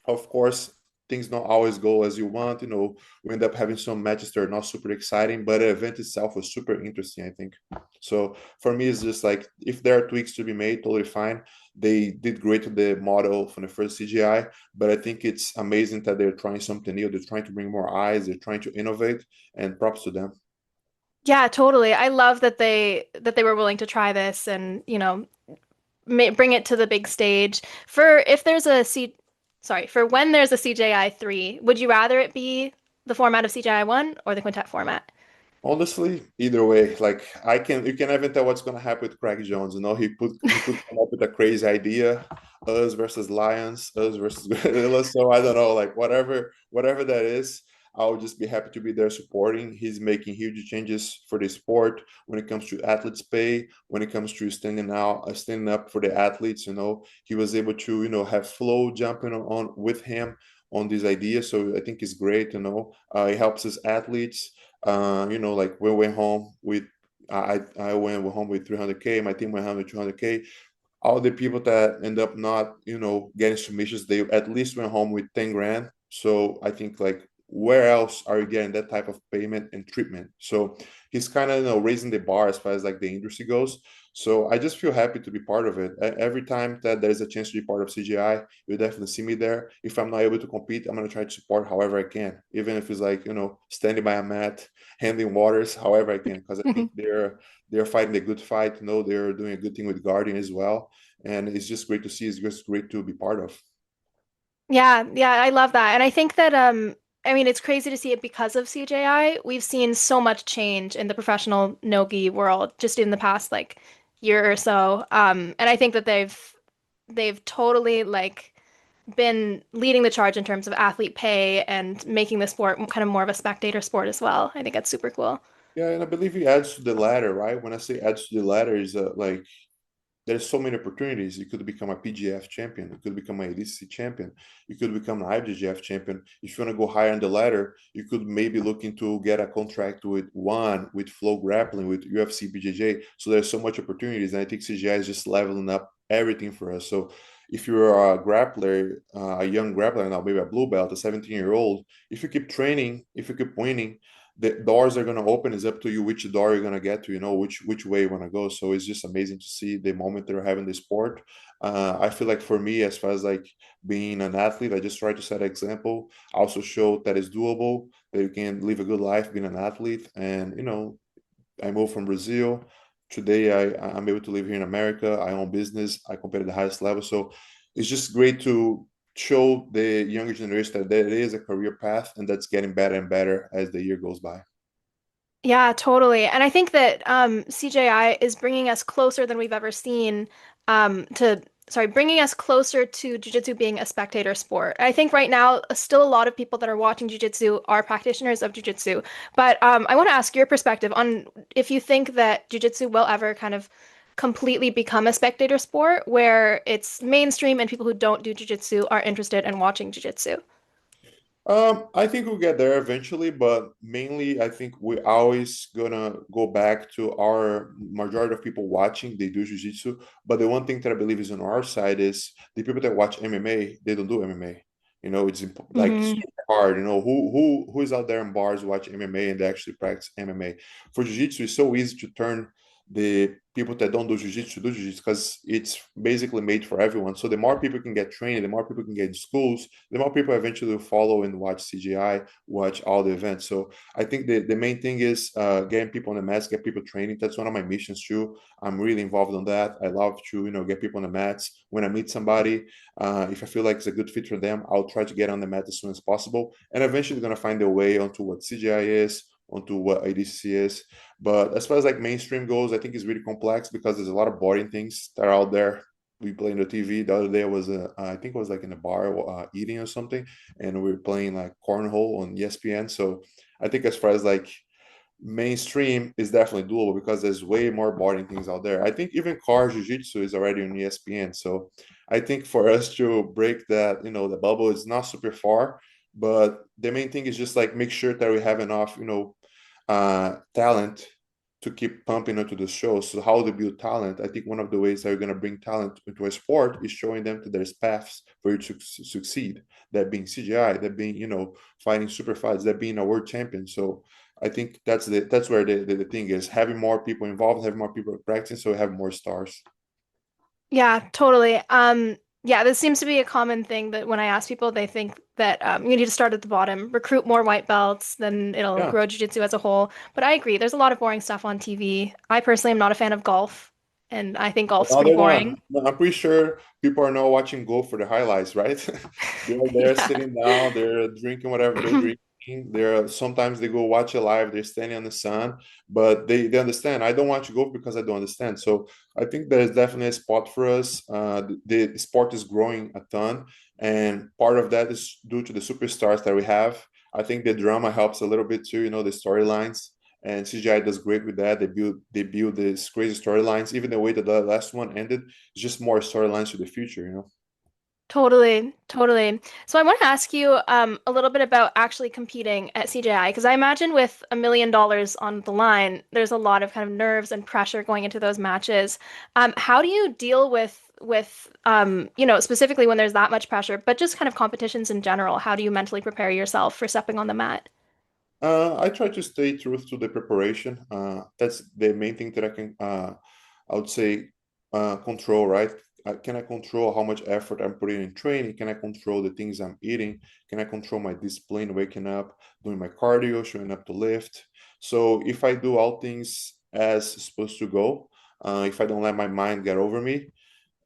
Of course, things don't always go as you want. We end up having some matches that are not super exciting, but the event itself was super interesting, I think. So for me, it's just like, if there are tweaks to be made, totally fine. They did great with the model from the first CGI, but I think it's amazing that they're trying something new. They're trying to bring more eyes. They're trying to innovate, and props to them. Yeah, totally. I love that they were willing to try this and, bring it to the big stage. For if there's a C, sorry, for when there's a CJI 3, would you rather it be the format of CJI 1 or the quintet format? Honestly, either way, like you can never tell what's gonna happen with Craig Jones. He could come up with a crazy idea, us versus lions, us versus gorillas. So I don't know, like whatever that is, I'll just be happy to be there supporting. He's making huge changes for the sport when it comes to athletes' pay, when it comes to standing up for the athletes. He was able to have Flow jumping on with him on this idea. So I think it's great. It helps us athletes. Like we went home with I went home with 300K. My team went home with 200K. All the people that end up not getting submissions, they at least went home with 10 grand. So I think, like, where else are you getting that type of payment and treatment? So he's kind of raising the bar as far as like the industry goes. So I just feel happy to be part of it. Every time that there's a chance to be part of CGI, you'll definitely see me there. If I'm not able to compete, I'm gonna try to support however I can, even if it's like standing by a mat, handling waters, however I can, because I think they're fighting a good fight. They're doing a good thing with Guardian as well, and it's just great to see. It's just great to be part of. Yeah, yeah, I love that. And I think that I mean it's crazy to see it because of CJI. We've seen so much change in the professional no-gi world just in the past like year or so. And I think that they've totally like been leading the charge in terms of athlete pay and making the sport kind of more of a spectator sport as well. I think that's super cool. Yeah, and I believe he adds to the ladder, right? When I say adds to the ladder, is like there's so many opportunities. You could become a PGF champion. You could become an ADCC champion. You could become an IBJJF champion. If you want to go higher on the ladder, you could maybe look into get a contract with Flow Grappling, with UFC BJJ. So there's so much opportunities, and I think CGI is just leveling up everything for us. So if you're a grappler, a young grappler now, maybe a blue belt, a 17-year-old, if you keep training, if you keep winning, the doors are going to open. It's up to you which door you're going to get to, which way you want to go. So it's just amazing to see the moment they're having the sport. I feel like for me, as far as like being an athlete, I just try to set an example, also show that it's doable, that you can live a good life being an athlete. And I moved from Brazil. Today I'm able to live here in America. I own business. I compete at the highest level. So it's just great to show the younger generation that there is a career path, and that's getting better and better as the year goes by. Yeah, totally. And I think that CJI is bringing us closer than we've ever seen bringing us closer to Jiu-Jitsu being a spectator sport. I think right now, still a lot of people that are watching Jiu-Jitsu are practitioners of Jiu-Jitsu. But I want to ask your perspective on if you think that Jiu-Jitsu will ever kind of completely become a spectator sport where it's mainstream and people who don't do Jiu-Jitsu are interested in watching Jiu-Jitsu. I think we'll get there eventually, but mainly I think we're always gonna go back to our majority of people watching, they do jiu-jitsu. But the one thing that I believe is on our side is the people that watch MMA, they don't do MMA. It's like Hmm. super hard. Who is out there in bars watch MMA and they actually practice MMA? For jiu-jitsu, it's so easy to turn the people that don't do jiu-jitsu to do jiu-jitsu because it's basically made for everyone. So the more people can get trained, the more people can get in schools, the more people eventually will follow and watch CGI, watch all the events. So I think the main thing is getting people on the mats, get people training. That's one of my missions too. I'm really involved on that. I love to get people on the mats. When I meet somebody, if I feel like it's a good fit for them, I'll try to get on the mat as soon as possible. And eventually going to find their way onto what CGI is, onto what ADCC is. But as far as like mainstream goes, I think it's really complex because there's a lot of boring things that are out there. We play on the TV. The other day was I think it was like in a bar eating or something, and we were playing like cornhole on ESPN. So I think as far as like mainstream is definitely doable because there's way more boring things out there. I think even car jiu-jitsu is already on ESPN. So I think for us to break that, the bubble is not super far, but the main thing is just like make sure that we have enough, talent to keep pumping into the show. So how to build talent? I think one of the ways that you're going to bring talent into a sport is showing them that there's paths for you to succeed. That being CGI, that being fighting super fights, that being a world champion. So I think that's where the thing is, having more people involved, having more people practicing, so we have more stars. Yeah, totally. Yeah, this seems to be a common thing that when I ask people, they think that you need to start at the bottom, recruit more white belts, then it'll Yeah. grow jiu-jitsu as a whole. But I agree, there's a lot of boring stuff on TV. I personally am not a fan of golf, and I think golf's No, pretty they're not. boring. No, I'm pretty sure people are not watching Go for the highlights, right? They're there Yeah. sitting down, they're drinking whatever they're drinking. They're sometimes they go watch it live, they're standing on the sun, but they understand. I don't watch golf because I don't understand. So I think there's definitely a spot for us. The sport is growing a ton, and part of that is due to the superstars that we have. I think the drama helps a little bit too, the storylines, and CGI does great with that. They build these crazy storylines. Even the way that the last one ended is just more storylines to the future. Totally, totally. So I want to ask you a little bit about actually competing at CJI because I imagine with $1 million on the line, there's a lot of kind of nerves and pressure going into those matches. How do you deal with specifically when there's that much pressure, but just kind of competitions in general? How do you mentally prepare yourself for stepping on the mat? I try to stay true to the preparation. That's the main thing that I would say, control, right? Can I control how much effort I'm putting in training? Can I control the things I'm eating? Can I control my discipline, waking up, doing my cardio, showing up to lift? So if I do all things as supposed to go, if I don't let my mind get over me,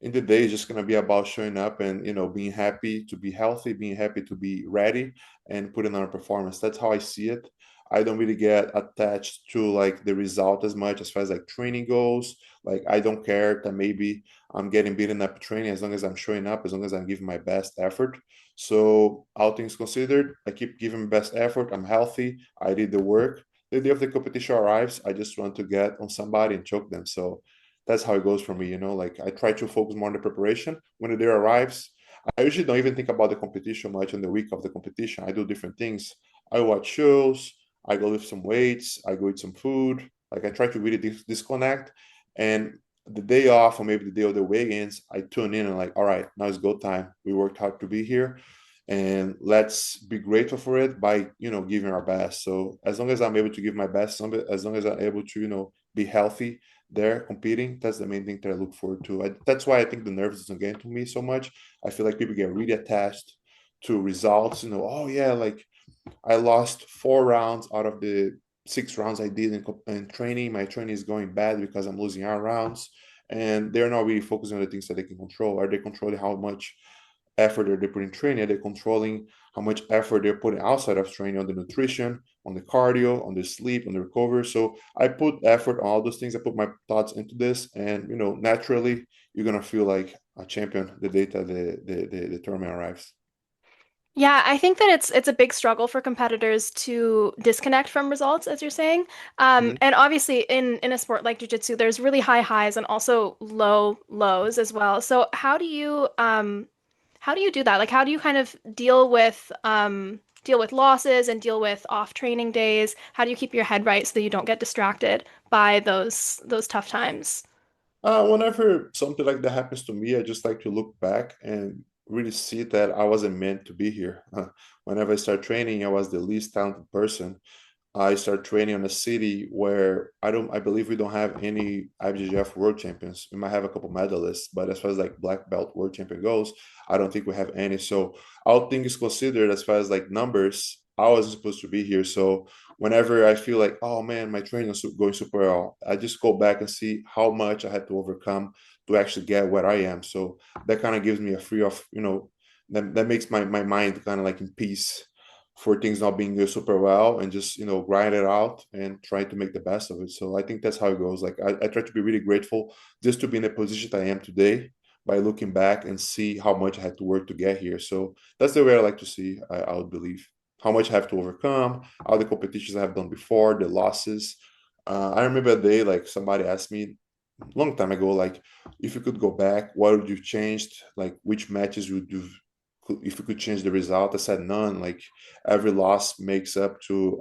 in the day it's just going to be about showing up and being happy to be healthy, being happy to be ready, and putting on a performance. That's how I see it. I don't really get attached to like the result as much as far as like training goes. Like I don't care that maybe I'm getting beaten up training, as long as I'm showing up, as long as I'm giving my best effort. So all things considered, I keep giving my best effort. I'm healthy, I did the work. The day of the competition arrives, I just want to get on somebody and choke them. So that's how it goes for me. Like I try to focus more on the preparation. When the day arrives, I usually don't even think about the competition much on the week of the competition. I do different things. I watch shows, I go lift some weights, I go eat some food. Like I try to really disconnect. And the day off, or maybe the day of the weigh-ins, I tune in and like, all right, now it's go time. We worked hard to be here, and let's be grateful for it by giving our best. So as long as I'm able to give my best, as long as I'm able to be healthy there competing, that's the main thing that I look forward to. That's why I think the nerves doesn't get to me so much. I feel like people get really attached to results. Oh yeah, like I lost 4 rounds out of the 6 rounds I did in training. My training is going bad because I'm losing our rounds, and they're not really focusing on the things that they can control. Are they controlling how much effort they're putting in training? Are they controlling how much effort they're putting outside of training, on the nutrition, on the cardio, on the sleep, on the recovery? So I put effort on all those things. I put my thoughts into this, and naturally you're gonna feel like a champion the day that the tournament arrives. Yeah, I think that it's a big struggle for competitors to disconnect from results, as you're saying. Mhm. And obviously, in a sport like jiu-jitsu, there's really high highs and also low lows as well. So how do you do that? Like, how do you kind of deal with losses and deal with off training days? How do you keep your head right so that you don't get distracted by those tough times? Whenever something like that happens to me, I just like to look back and really see that I wasn't meant to be here. Whenever I start training, I was the least talented person. I start training on a city where I believe we don't have any IBJJF world champions. We might have a couple medalists, but as far as like black belt world champion goes, I don't think we have any. So all things considered, as far as like numbers, I wasn't supposed to be here. So whenever I feel like, oh man, my training is going super well, I just go back and see how much I had to overcome to actually get where I am. So that kind of gives me a free of, that makes my mind kind of like in peace for things not being going super well, and just grind it out and try to make the best of it. So I think that's how it goes. Like I try to be really grateful just to be in the position that I am today, by looking back and see how much I had to work to get here. So that's the way I like to see. I would believe how much I have to overcome, all the competitions I have done before, the losses. I remember a day like somebody asked me, long time ago, like if you could go back, what would you changed? Like which matches would you, if you could change the result? I said none. Like every loss makes up to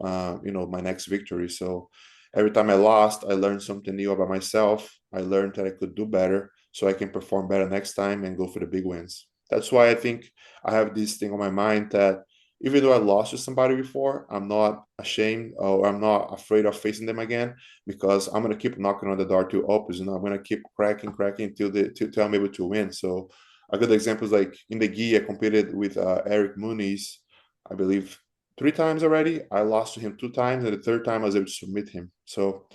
my next victory. So every time I lost, I learned something new about myself. I learned that I could do better, so I can perform better next time and go for the big wins. That's why I think I have this thing on my mind that even though I lost to somebody before, I'm not ashamed or I'm not afraid of facing them again, because I'm gonna keep knocking on the door to opens. I'm gonna keep cracking till I'm able to win. So a good example is like in the gi, I competed with Eric Muniz, I believe 3 times already. I lost to him 2 times, and the third time I was able to submit him. So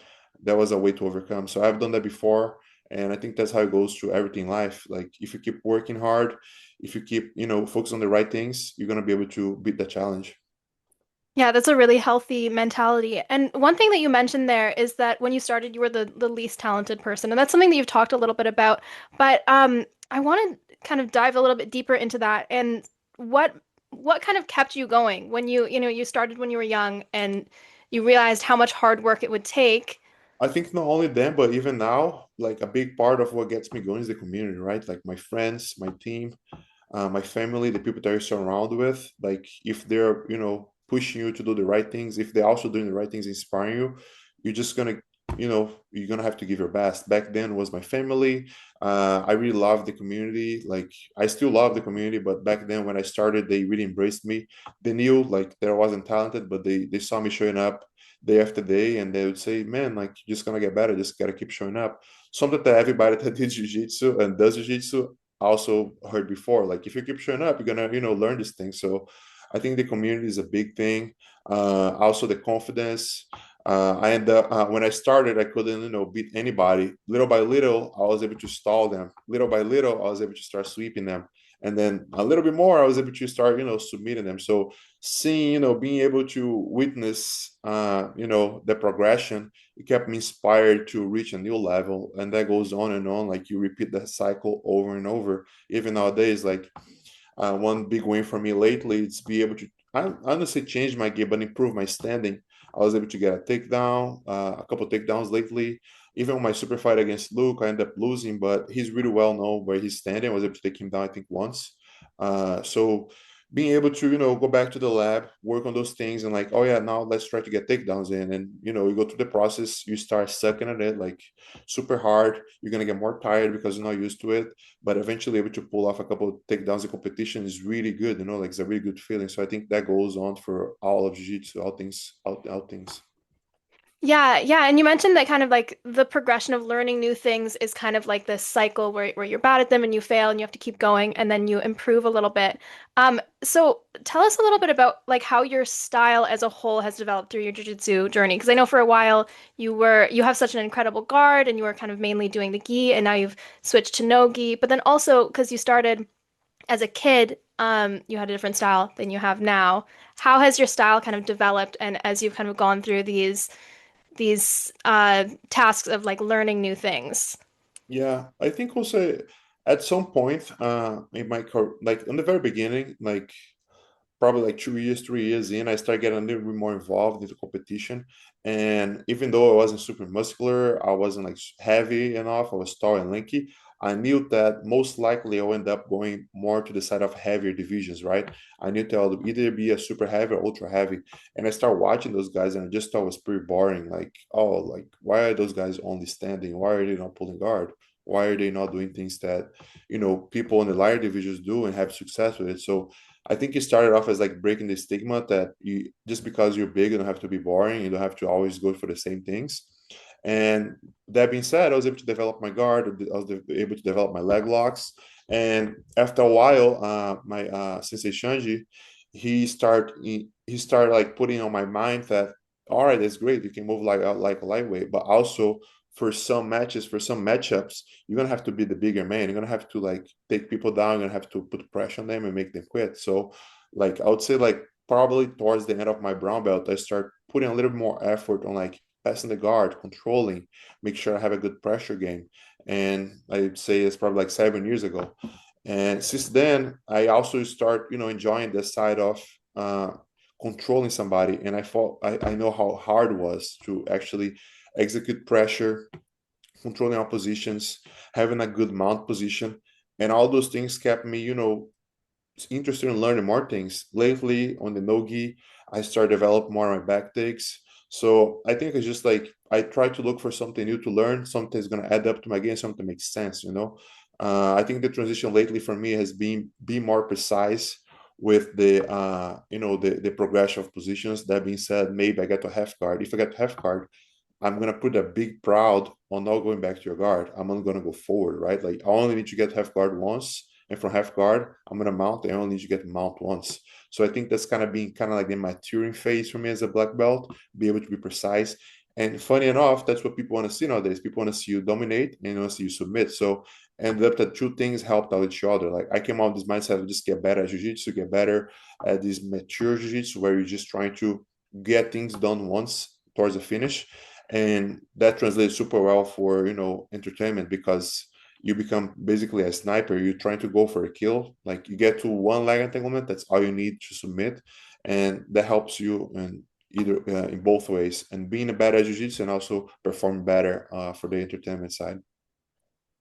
that was a way to overcome. So I've done that before, and I think that's how it goes through everything in life. Like if you keep working hard, if you keep focus on the right things, you're gonna be able to beat the challenge. Yeah, that's a really healthy mentality. And one thing that you mentioned there is that when you started, you were the least talented person, and that's something that you've talked a little bit about. But I want to kind of dive a little bit deeper into that. And what what kind of kept you going when you started when you were young and you realized how much hard work it would take? I think not only them, but even now, like a big part of what gets me going is the community, right? Like my friends, my team, my family, the people that I surround with. Like if they're, pushing you to do the right things, if they're also doing the right things, inspiring you, you're just gonna, you're gonna have to give your best. Back then was my family. I really loved the community. Like I still love the community, but back then when I started, they really embraced me. They knew like that I wasn't talented, but they saw me showing up day after day, and they would say, "Man, like you're just gonna get better. Just gotta keep showing up." Something that everybody that did jiu-jitsu and does jiu-jitsu also heard before. Like if you keep showing up, you're gonna learn this thing. So I think the community is a big thing. Also the confidence. I end up when I started, I couldn't beat anybody. Little by little, I was able to stall them. Little by little, I was able to start sweeping them, and then a little bit more, I was able to start submitting them. So seeing being able to witness the progression, it kept me inspired to reach a new level, and that goes on and on. Like you repeat that cycle over and over. Even nowadays, like one big win for me lately is be able to, I honestly change my game but improve my standing. I was able to get a takedown, a couple takedowns lately. Even my super fight against Luke, I ended up losing, but he's really well known where he's standing. I was able to take him down, I think, once. So being able to go back to the lab, work on those things, and like, oh yeah, now let's try to get takedowns in. And you go through the process, you start sucking at it like super hard. You're gonna get more tired because you're not used to it, but eventually able to pull off a couple of takedowns in competition is really good. Like it's a really good feeling. So I think that goes on for all of jiu-jitsu, all things, all things. Yeah, yeah, and you mentioned that kind of like the progression of learning new things is kind of like this cycle where you're bad at them and you fail and you have to keep going and then you improve a little bit. So tell us a little bit about like how your style as a whole has developed through your jiu-jitsu journey. Because I know for a while you have such an incredible guard and you were kind of mainly doing the gi and now you've switched to no gi. But then also because you started as a kid, you had a different style than you have now. How has your style kind of developed and as you've kind of gone through these tasks of like learning new things. Yeah, I think also at some point in my career, like in the very beginning, like probably like 2 years, 3 years in, I started getting a little bit more involved into competition. And even though I wasn't super muscular, I wasn't like heavy enough, I was tall and lanky. I knew that most likely I'll end up going more to the side of heavier divisions, right? I knew that I'll either be a super heavy or ultra heavy. And I started watching those guys and I just thought it was pretty boring. Like, oh, like why are those guys only standing? Why are they not pulling guard? Why are they not doing things that, people in the lighter divisions do and have success with it? So I think it started off as like breaking the stigma that you just because you're big, you don't have to be boring. You don't have to always go for the same things. And that being said, I was able to develop my guard. I was able to develop my leg locks. And after a while, my sensei Shanji, he started like putting on my mind that all right, that's great. You can move like a lightweight, but also for some matches, for some matchups, you're gonna have to be the bigger man. You're gonna have to like take people down. You're gonna have to put pressure on them and make them quit. So, like I would say, like probably towards the end of my brown belt, I start putting a little more effort on like passing the guard, controlling, make sure I have a good pressure game. And I'd say it's probably like 7 years ago. And since then, I also start, enjoying the side of controlling somebody. And I know how hard it was to actually execute pressure, controlling our positions, having a good mount position, and all those things kept me, interested in learning more things. Lately on the no-gi, I started develop more on my back takes. So I think it's just like I try to look for something new to learn, something that's gonna add up to my game, something that makes sense. I think the transition lately for me has been be more precise with the progression of positions. That being said, maybe I get to half guard. If I get to half guard, I'm gonna put a big proud on not going back to your guard. I'm not gonna go forward, right? Like I only need to get half guard once, and from half guard, I'm gonna mount. I only need to get mount once. So I think that's kind of being kind of like the maturing phase for me as a black belt, be able to be precise. And funny enough, that's what people want to see nowadays. People want to see you dominate and want to see you submit. So ended up that two things helped out each other. Like I came out with this mindset of just get better at jiu-jitsu, get better at this mature jiu-jitsu where you're just trying to get things done once towards the finish, and that translates super well for entertainment because you become basically a sniper. You're trying to go for a kill, like you get to one leg entanglement, that's all you need to submit, and that helps you in either in both ways, and being a better at jiu-jitsu and also perform better for the entertainment side.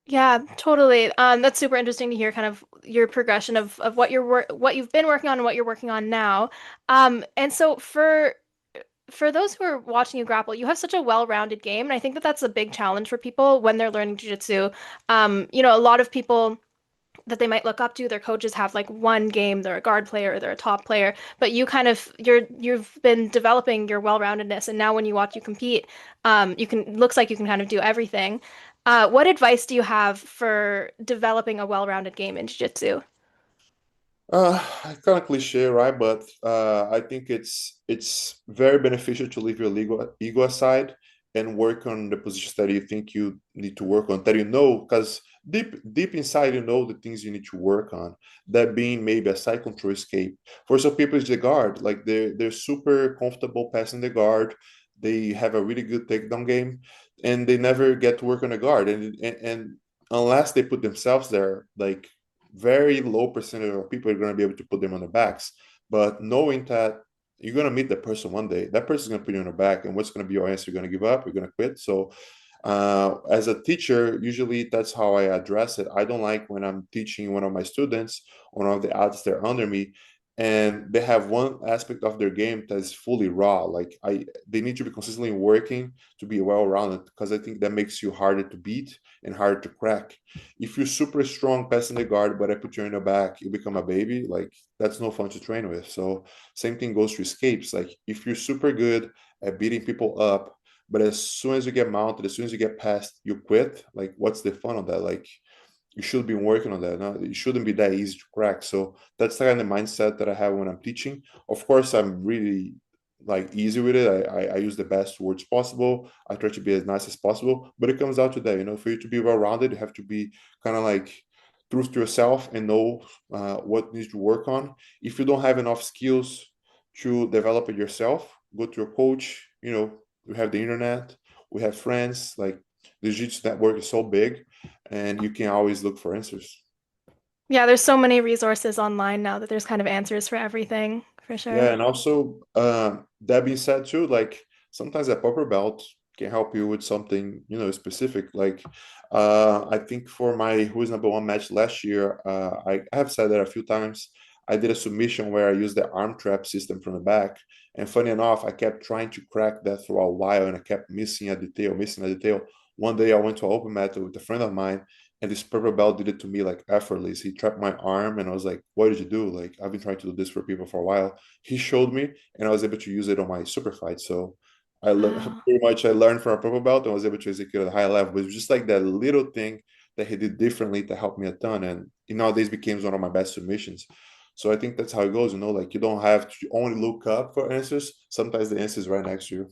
Yeah, totally. That's super interesting to hear kind of your progression of what you've been working on and what you're working on now. And so for those who are watching you grapple, you have such a well-rounded game, and I think that that's a big challenge for people when they're learning jiu-jitsu. A lot of people that they might look up to, their coaches have like one game, they're a guard player or they're a top player, but you've been developing your well-roundedness, and now when you watch you compete, looks like you can kind of do everything. What advice do you have for developing a well-rounded game in jiu-jitsu? Kind of cliche, right? But I think it's very beneficial to leave your ego aside and work on the positions that you think you need to work on, that because deep inside the things you need to work on. That being maybe a side control escape. For some people, it's the guard. Like they're super comfortable passing the guard. They have a really good takedown game, and they never get to work on the guard. And unless they put themselves there, like very low percentage of people are going to be able to put them on their backs. But knowing that you're going to meet the person one day, that person's going to put you on their back, and what's going to be your answer? You're going to give up? You're going to quit? So, as a teacher, usually that's how I address it. I don't like when I'm teaching one of my students, one of the athletes that are under me, and they have one aspect of their game that is fully raw. They need to be consistently working to be well-rounded, because I think that makes you harder to beat and harder to crack. If you're super strong passing the guard, but I put you in the back, you become a baby. Like that's no fun to train with. So same thing goes to escapes. Like if you're super good at beating people up, but as soon as you get mounted, as soon as you get past, you quit. Like what's the fun of that? Like you should be working on that. No? It shouldn't be that easy to crack. So that's the kind of mindset that I have when I'm teaching. Of course, I'm really like easy with it. I use the best words possible. I try to be as nice as possible, but it comes down to that. For you to be well rounded, you have to be kind of like truth to yourself and know what needs to work on. If you don't have enough skills to develop it yourself, go to your coach. We have the internet, we have friends. Like the jiu-jitsu network is so big, and you can always look for answers. Yeah, there's so many resources online now that there's kind of answers for everything, for Yeah, sure. and also that being said too, like sometimes a purple belt can help you with something specific. Like I think for my who is number one match last year, I have said that a few times. I did a submission where I used the arm trap system from the back, and funny enough, I kept trying to crack that for a while, and I kept missing a detail, missing a detail. One day I went to an open mat with a friend of mine, and this purple belt did it to me like effortless. He trapped my arm, and I was like, "What did you do?" Like I've been trying to do this for people for a while. He showed me, and I was able to use it on my super fight. So Wow. pretty much I learned from a purple belt and was able to execute at a high level. But it was just like that little thing that he did differently that helped me a ton, and it nowadays became one of my best submissions. So I think that's how it goes. Like you don't have to only look up for answers. Sometimes the answer is right next to you.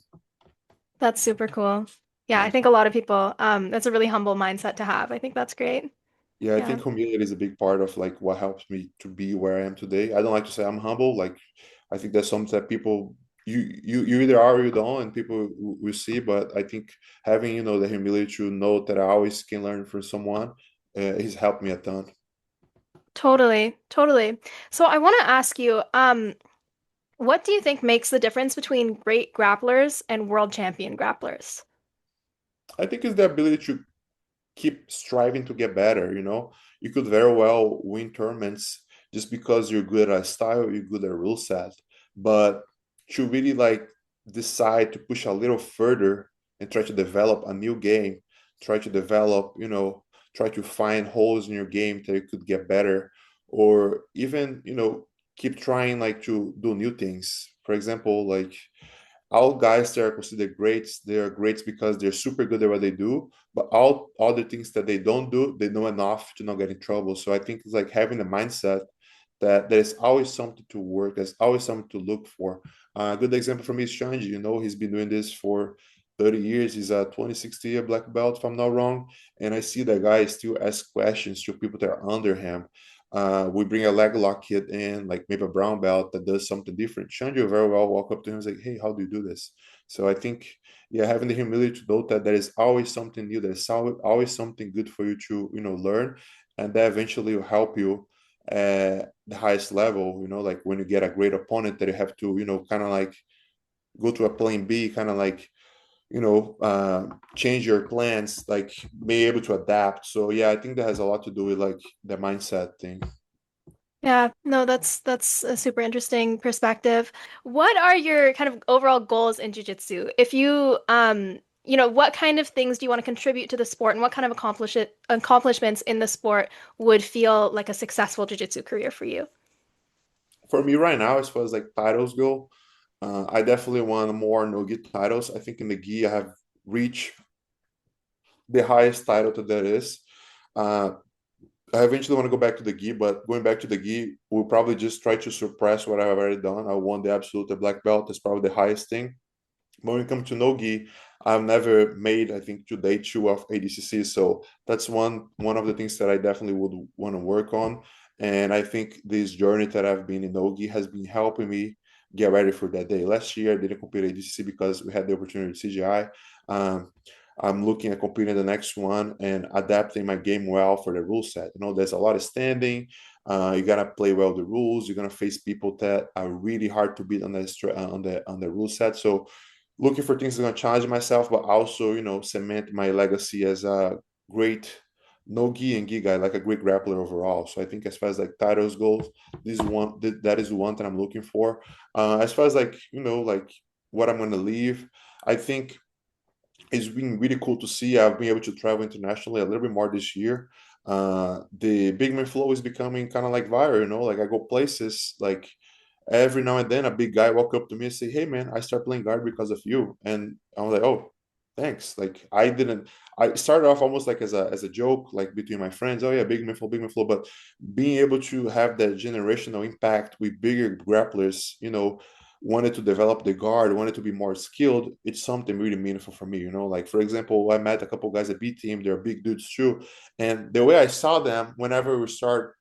That's super cool. Yeah, I Yeah. think a lot of people, that's a really humble mindset to have. I think that's great. Yeah, I Yeah, think community is a big part of like what helps me to be where I am today. I don't like to say I'm humble. Like I think there's some that people you either are or you don't, and people will see. But I think having the humility to know that I always can learn from someone has helped me a ton. totally, totally. So I want to ask you, what do you think makes the difference between great grapplers and world champion grapplers? I think it's the ability to keep striving to get better. You know, you could very well win tournaments just because you're good at style, you're good at rule set, but to really like decide to push a little further and try to develop a new game, try to develop, you know, try to find holes in your game that you could get better, or even, you know, keep trying like to do new things. For example, like all guys that are considered greats, they are greats because they're super good at what they do. But all other things that they don't do, they know enough to not get in trouble. So I think it's like having the mindset that there's always something to work, there's always something to look for. A good example for me is Shanji. You know, he's been doing this for 30 years. He's a 2016 black belt, if I'm not wrong. And I see that guy still ask questions to people that are under him. We bring a leg lock kid in, like maybe a brown belt that does something different. Shanji very well walk up to him and say, "Hey, how do you do this?" So I think, yeah, having the humility to know that there is always something new, there's always something good for you to, you know, learn, and that eventually will help you at the highest level. You know, like when you get a great opponent that you have to, you know, kind of like go to a plan B, kind of like, you know, change your plans, like be able to adapt. So yeah, I think that has a lot to do with like the mindset thing. Yeah, no, that's a super interesting perspective. What are your kind of overall goals in jiu-jitsu? If you what kind of things do you want to contribute to the sport and what kind of accomplishments in the sport would feel like a successful jiu-jitsu career for you? For me right now, as far as like titles go, I definitely want more no-gi titles. I think in the gi I have reached the highest title that there is. Uh, I eventually want to go back to the gi, but going back to the gi will probably just try to suppress what I've already done. I won the absolute black belt. That's probably the highest thing. But when it comes to no-gi, I've never made, I think, to day two of ADCC. So that's one of the things that I definitely would want to work on. And I think this journey that I've been in no-gi has been helping me get ready for that day. Last year, I didn't compete ADCC because we had the opportunity at CJI. I'm looking at competing the next one and adapting my game well for the rule set. You know, there's a lot of standing. You gotta play well the rules. You're gonna face people that are really hard to beat on the rule set. So looking for things that are gonna challenge myself, but also, you know, cement my legacy as a great no gi and gi guy, like a great grappler overall. So I think as far as like titles goes, that is one that I'm looking for. As far as like, you know, like what I'm gonna leave, I think it's been really cool to see. I've been able to travel internationally a little bit more this year. The big man flow is becoming kind of like viral, you know, like I go places like every now and then a big guy walk up to me and say, "Hey man, I start playing guard because of you." And I was like, "Oh, thanks." Like I started off almost like as a joke, like between my friends. "Oh yeah, big man flow." But being able to have that generational impact with bigger grapplers, you know, wanted to develop the guard, wanted to be more skilled, it's something really meaningful for me, you know. Like for example, I met a couple guys at B team, they're big dudes too. And the way I saw them whenever we start,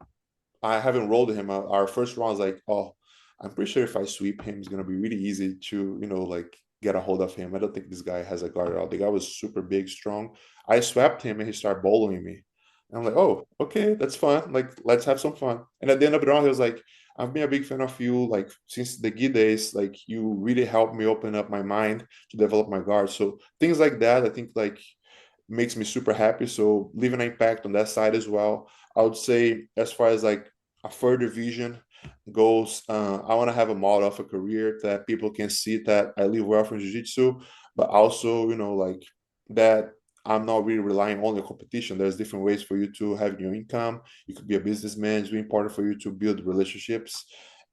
I haven't rolled him. Our first round was like, oh, I'm pretty sure if I sweep him, it's gonna be really easy to, you know, like get a hold of him. I don't think this guy has a guard at all. The guy was super big, strong. I swept him and he started bowling me. And I'm like, oh, okay, that's fun. Like, let's have some fun. And at the end of the round, he was like, I've been a big fan of you, like since the gi days. Like, you really helped me open up my mind to develop my guard. So things like that, I think, like makes me super happy. So leaving an impact on that side as well. I would say as far as like a further vision goes, I want to have a model of a career that people can see that I live well from jiu-jitsu, but also, you know, like that I'm not really relying only on competition. There's different ways for you to have your income. You could be a businessman. It's really important for you to build relationships.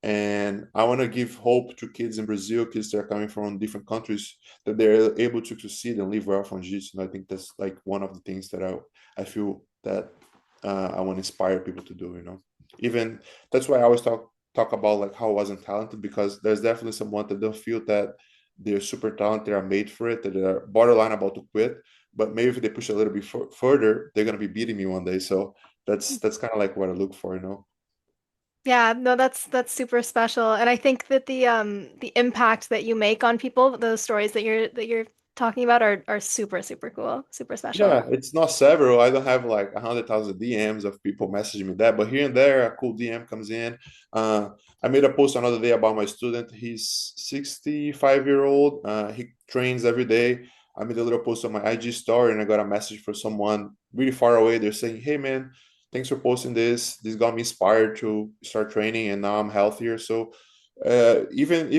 And I want to give hope to kids in Brazil, kids that are coming from different countries, that they're able to succeed and live well from jiu-jitsu. And I think that's like one of the things that I feel that I want to inspire people to do, you know. Even that's why I always talk about like how I wasn't talented, because there's definitely someone that don't feel that they're super talented, are made for it, that they're borderline about to quit. But maybe if they push a little bit further, they're gonna be beating me one day. So that's kind of like what I look for, you know. Yeah, no, that's super special. And I think that the impact that you make on people, those stories that you're talking about are super, super cool, super special. Yeah, it's not several. I don't have like 100,000 DMs of people messaging me that, but here and there, a cool DM comes in. I made a post another day about my student. He's 65-year-old. He trains every day. I made a little post on my IG story and I got a message from someone really far away. They're saying, "Hey man, thanks for posting this. This got me inspired to start training and now I'm healthier." So even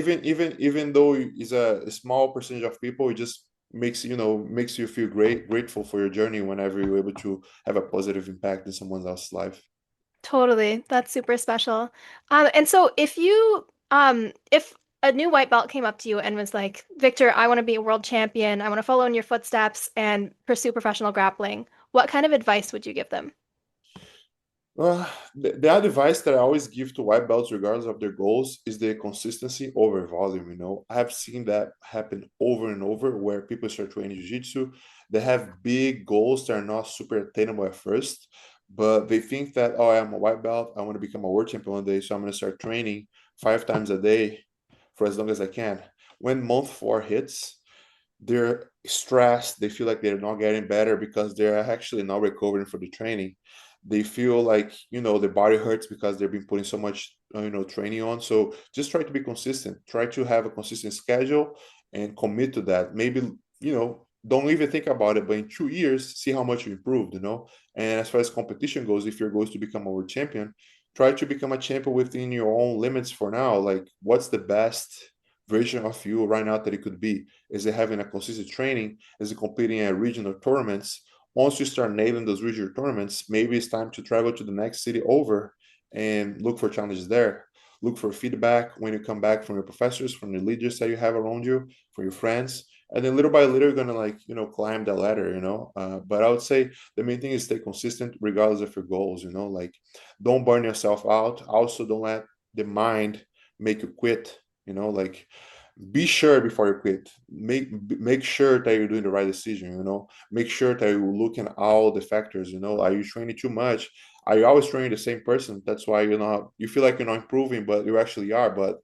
though it's a small percentage of people, it just makes you feel grateful for your journey whenever you're able to have a positive impact in someone else's life. Totally. That's super special. And so if a new white belt came up to you and was like, Victor, I want to be a world champion. I want to follow in your footsteps and pursue professional grappling. What kind of advice would you give them? The advice that I always give to white belts, regardless of their goals, is the consistency over volume. I have seen that happen over and over where people start training jiu-jitsu. They have big goals that are not super attainable at first, but they think that, oh, I'm a white belt. I want to become a world champion one day, so I'm going to start training 5 times a day for as long as I can. When month 4 hits, they're stressed. They feel like they're not getting better because they're actually not recovering for the training. They feel like the body hurts because they've been putting so much training on. So just try to be consistent. Try to have a consistent schedule and commit to that. Maybe don't even think about it, but in 2 years, see how much you improved. And as far as competition goes, if your goal is to become a world champion, try to become a champion within your own limits for now. Like, what's the best version of you right now that it could be? Is it having a consistent training? Is it competing at regional tournaments? Once you start nailing those regional tournaments, maybe it's time to travel to the next city over and look for challenges there. Look for feedback when you come back from your professors, from the leaders that you have around you, for your friends. And then little by little, you're gonna climb the ladder. But I would say the main thing is stay consistent regardless of your goals. Like, don't burn yourself out. Also, don't let the mind make you quit. Like, be sure before you quit. Make sure that you're doing the right decision. Make sure that you're looking at all the factors. Are you training too much? Are you always training the same person? That's why you feel like you're not improving, but you actually are. But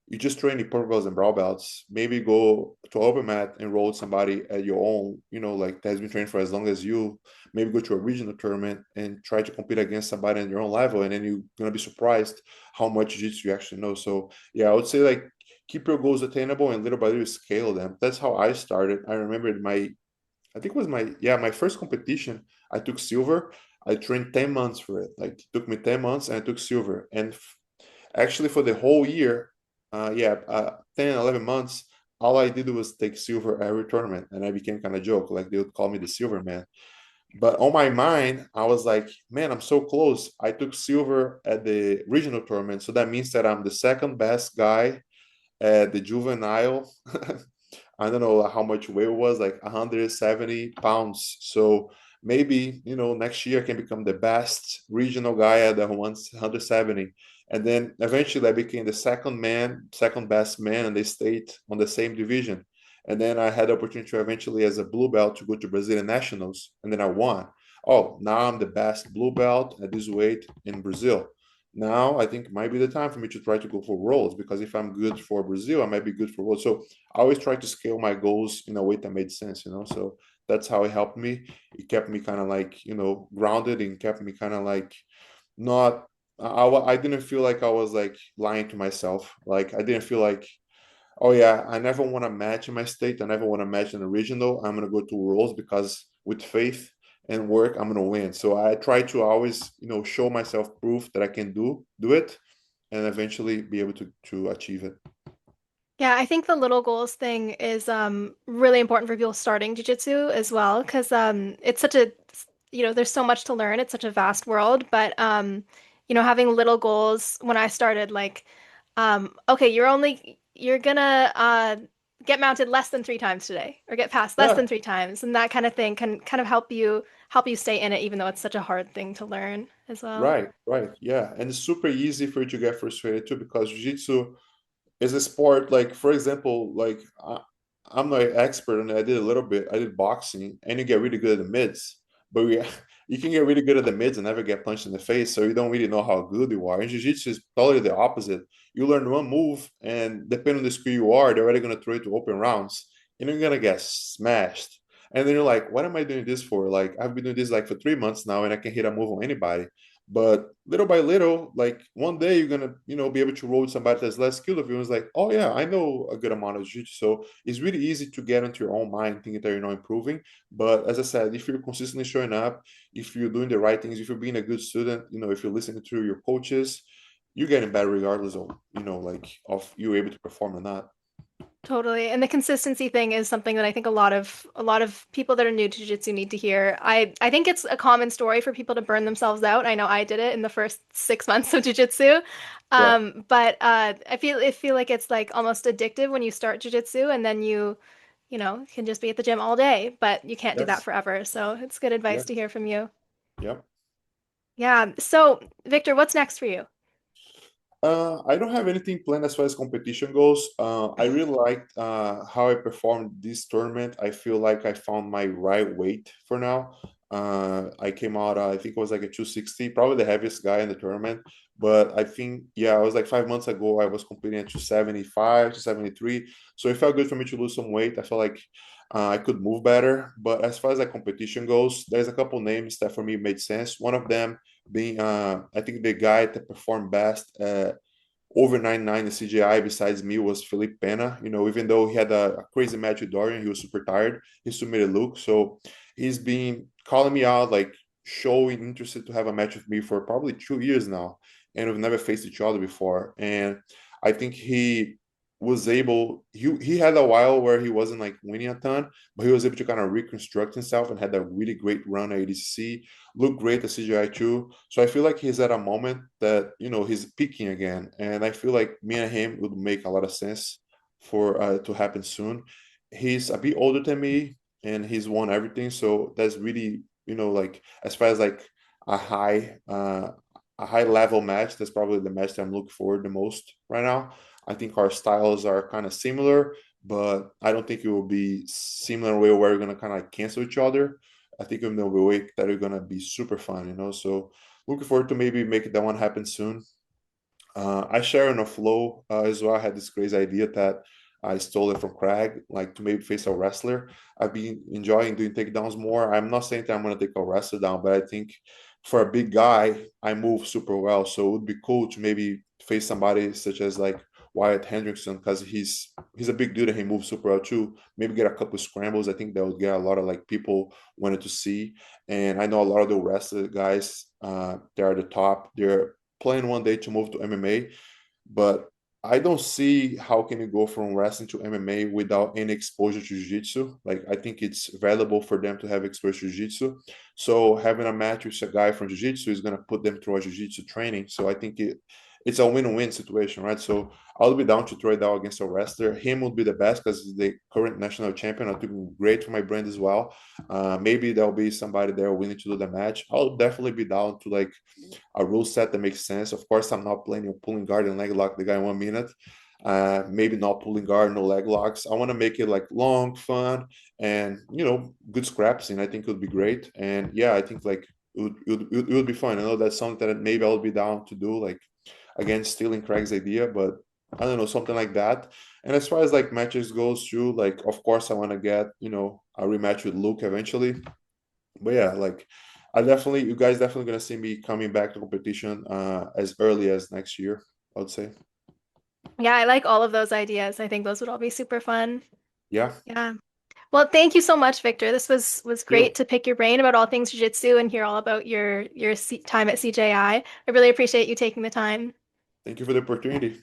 you just train the purple belts and brown belts. Maybe go to open mat, enroll with somebody at your own, like that has been training for as long as you. Maybe go to a regional tournament and try to compete against somebody on your own level, and then you're gonna be surprised how much jiu-jitsu you actually know. So yeah, I would say, like, keep your goals attainable and little by little scale them. That's how I started. I remember I think it was my first competition. I took silver. I trained 10 months for it. Like, it took me 10 months and I took silver. And actually, for the whole year, 10, 11 months, all I did was take silver every tournament. And I became kind of joke. Like, they would call me the silver man. But on my mind, I was like, man, I'm so close. I took silver at the regional tournament. So that means that I'm the second best guy at the juvenile. I don't know how much weight it was, like 170 pounds. So maybe, next year I can become the best regional guy at the 170. And then eventually I became the second best man in the state on the same division. And then I had the opportunity to eventually, as a blue belt, to go to Brazilian nationals. And then I won. Oh, now I'm the best blue belt at this weight in Brazil. Now I think might be the time for me to try to go for worlds, because if I'm good for Brazil, I might be good for worlds. So I always try to scale my goals in a way that made sense. So that's how it helped me. It kept me kind of like, grounded, and kept me kind of like not, I didn't feel like I was like lying to myself. Like, I didn't feel like, oh yeah, I never want to match in my state. I never want to match in the regional. I'm going to go to worlds because with faith and work, I'm going to win. So I try to always, show myself proof that I can do it, and eventually be able to achieve it. Yeah, I think the little goals thing is really important for people starting jiu-jitsu as well, because it's such a, there's so much to learn. It's such a vast world, but having little goals when I started, like, okay, you're gonna get mounted less than 3 times today, or get passed less Yeah, than 3 times, and that kind of thing can kind of help you stay in it, even though it's such a hard thing to learn as well. right. Yeah. And it's super easy for you to get frustrated too, because jiu-jitsu is a sport. Like, for example, like, I'm not an expert and I did a little bit. I did boxing, and you get really good at the mids, but you can get really good at the mids and never get punched in the face, so you don't really know how good you are. In jiu-jitsu is totally the opposite. You learn one move, and depending on the skill you are, they're already going to throw you to open rounds, and you're going to get smashed. And then you're like, what am I doing this for? Like, I've been doing this like for 3 months now, and I can hit a move on anybody. But little by little, like one day you're gonna, be able to roll with somebody that's less skilled of you. And it's like, oh yeah, I know a good amount of jiu-jitsu. So it's really easy to get into your own mind thinking that you're not improving. But as I said, if you're consistently showing up, if you're doing the right things, if you're being a good student, if you're listening to your coaches, you're getting better regardless of, like of you able to perform or not. Totally. And the consistency thing is something that I think a lot of people that are new to jiu-jitsu need to hear. I think it's a common story for people to burn themselves out. I know I did it in the first 6 months of jiu-jitsu. Yeah. But I feel like it's like almost addictive when you start jiu-jitsu and then you can just be at the gym all day, but you can't do that Yes. forever. So it's good advice Yeah. to hear from you. Yeah. Yeah. So, Victor, what's next for you? I don't have anything planned as far as competition goes. I really liked how I performed this tournament. I feel like I found my right weight for now. I came out, I think it was like a 260, probably the heaviest guy in the tournament. But I think, yeah, I was like 5 months ago, I was competing at 275, 273. So it felt good for me to lose some weight. I felt like I could move better. But as far as like competition goes, there's a couple names that for me made sense. One of them being I think the guy that performed best over 99 in CJI besides me was Felipe Pena. Even though he had a crazy match with Dorian, he was super tired. He still made it look. So he's been calling me out, like showing interested to have a match with me for probably 2 years now. And we've never faced each other before. And I think he was able, he had a while where he wasn't like winning a ton, but he was able to kind of reconstruct himself and had a really great run at ADCC, looked great at CJI2. So I feel like he's at a moment that, he's peaking again. And I feel like me and him would make a lot of sense for to happen soon. He's a bit older than me and he's won everything. So that's really, like as far as like a high a high level match, that's probably the match that I'm looking forward the most right now. I think our styles are kind of similar, but I don't think it will be similar way where we're gonna kind of cancel each other. I think in the way that are gonna be super fun. So looking forward to maybe making that one happen soon. I share on a flow as well. I had this crazy idea that I stole it from Craig, like to maybe face a wrestler. I've been enjoying doing takedowns more. I'm not saying that I'm gonna take a wrestler down, but I think for a big guy, I move super well. So it would be cool to maybe face somebody such as like Wyatt Hendrickson because he's a big dude and he moves super well too. Maybe get a couple of scrambles. I think that would get a lot of like people wanted to see. And I know a lot of the wrestler guys, they're at the top. They're planning one day to move to MMA, but I don't see how can you go from wrestling to MMA without any exposure to jiu-jitsu. Like I think it's valuable for them to have exposure to jiu-jitsu. So having a match with a guy from jiu-jitsu is gonna put them through a jiu-jitsu training. So I think it's a win-win situation, right? So I'll be down to try it out against a wrestler. Him would be the best because he's the current national champion. I think great for my brand as well. Maybe there'll be somebody there willing to do the match. I'll definitely be down to like a rule set that makes sense. Of course, I'm not planning on pulling guard and leg lock the guy in 1 minute. Maybe not pulling guard, no leg locks. I want to make it like long, fun, and good scraps. And I think it would be great. And yeah, I think like it would be fun. I know that's something that maybe I'll be down to do, like again, stealing Craig's idea, but I don't know, something like that. And as far as like matches goes too, like of course I want to get, a rematch with Luke eventually. But yeah, like you guys definitely gonna see me coming back to competition as early as next year, I would say. Yeah, I like all of those ideas. I think those would all be super fun. Yeah. Yeah. Well, thank you so much, Victor. This was great You. to pick your brain about all things jiu-jitsu and hear all about your time at CJI. I really appreciate you taking the time. Thank you for the opportunity.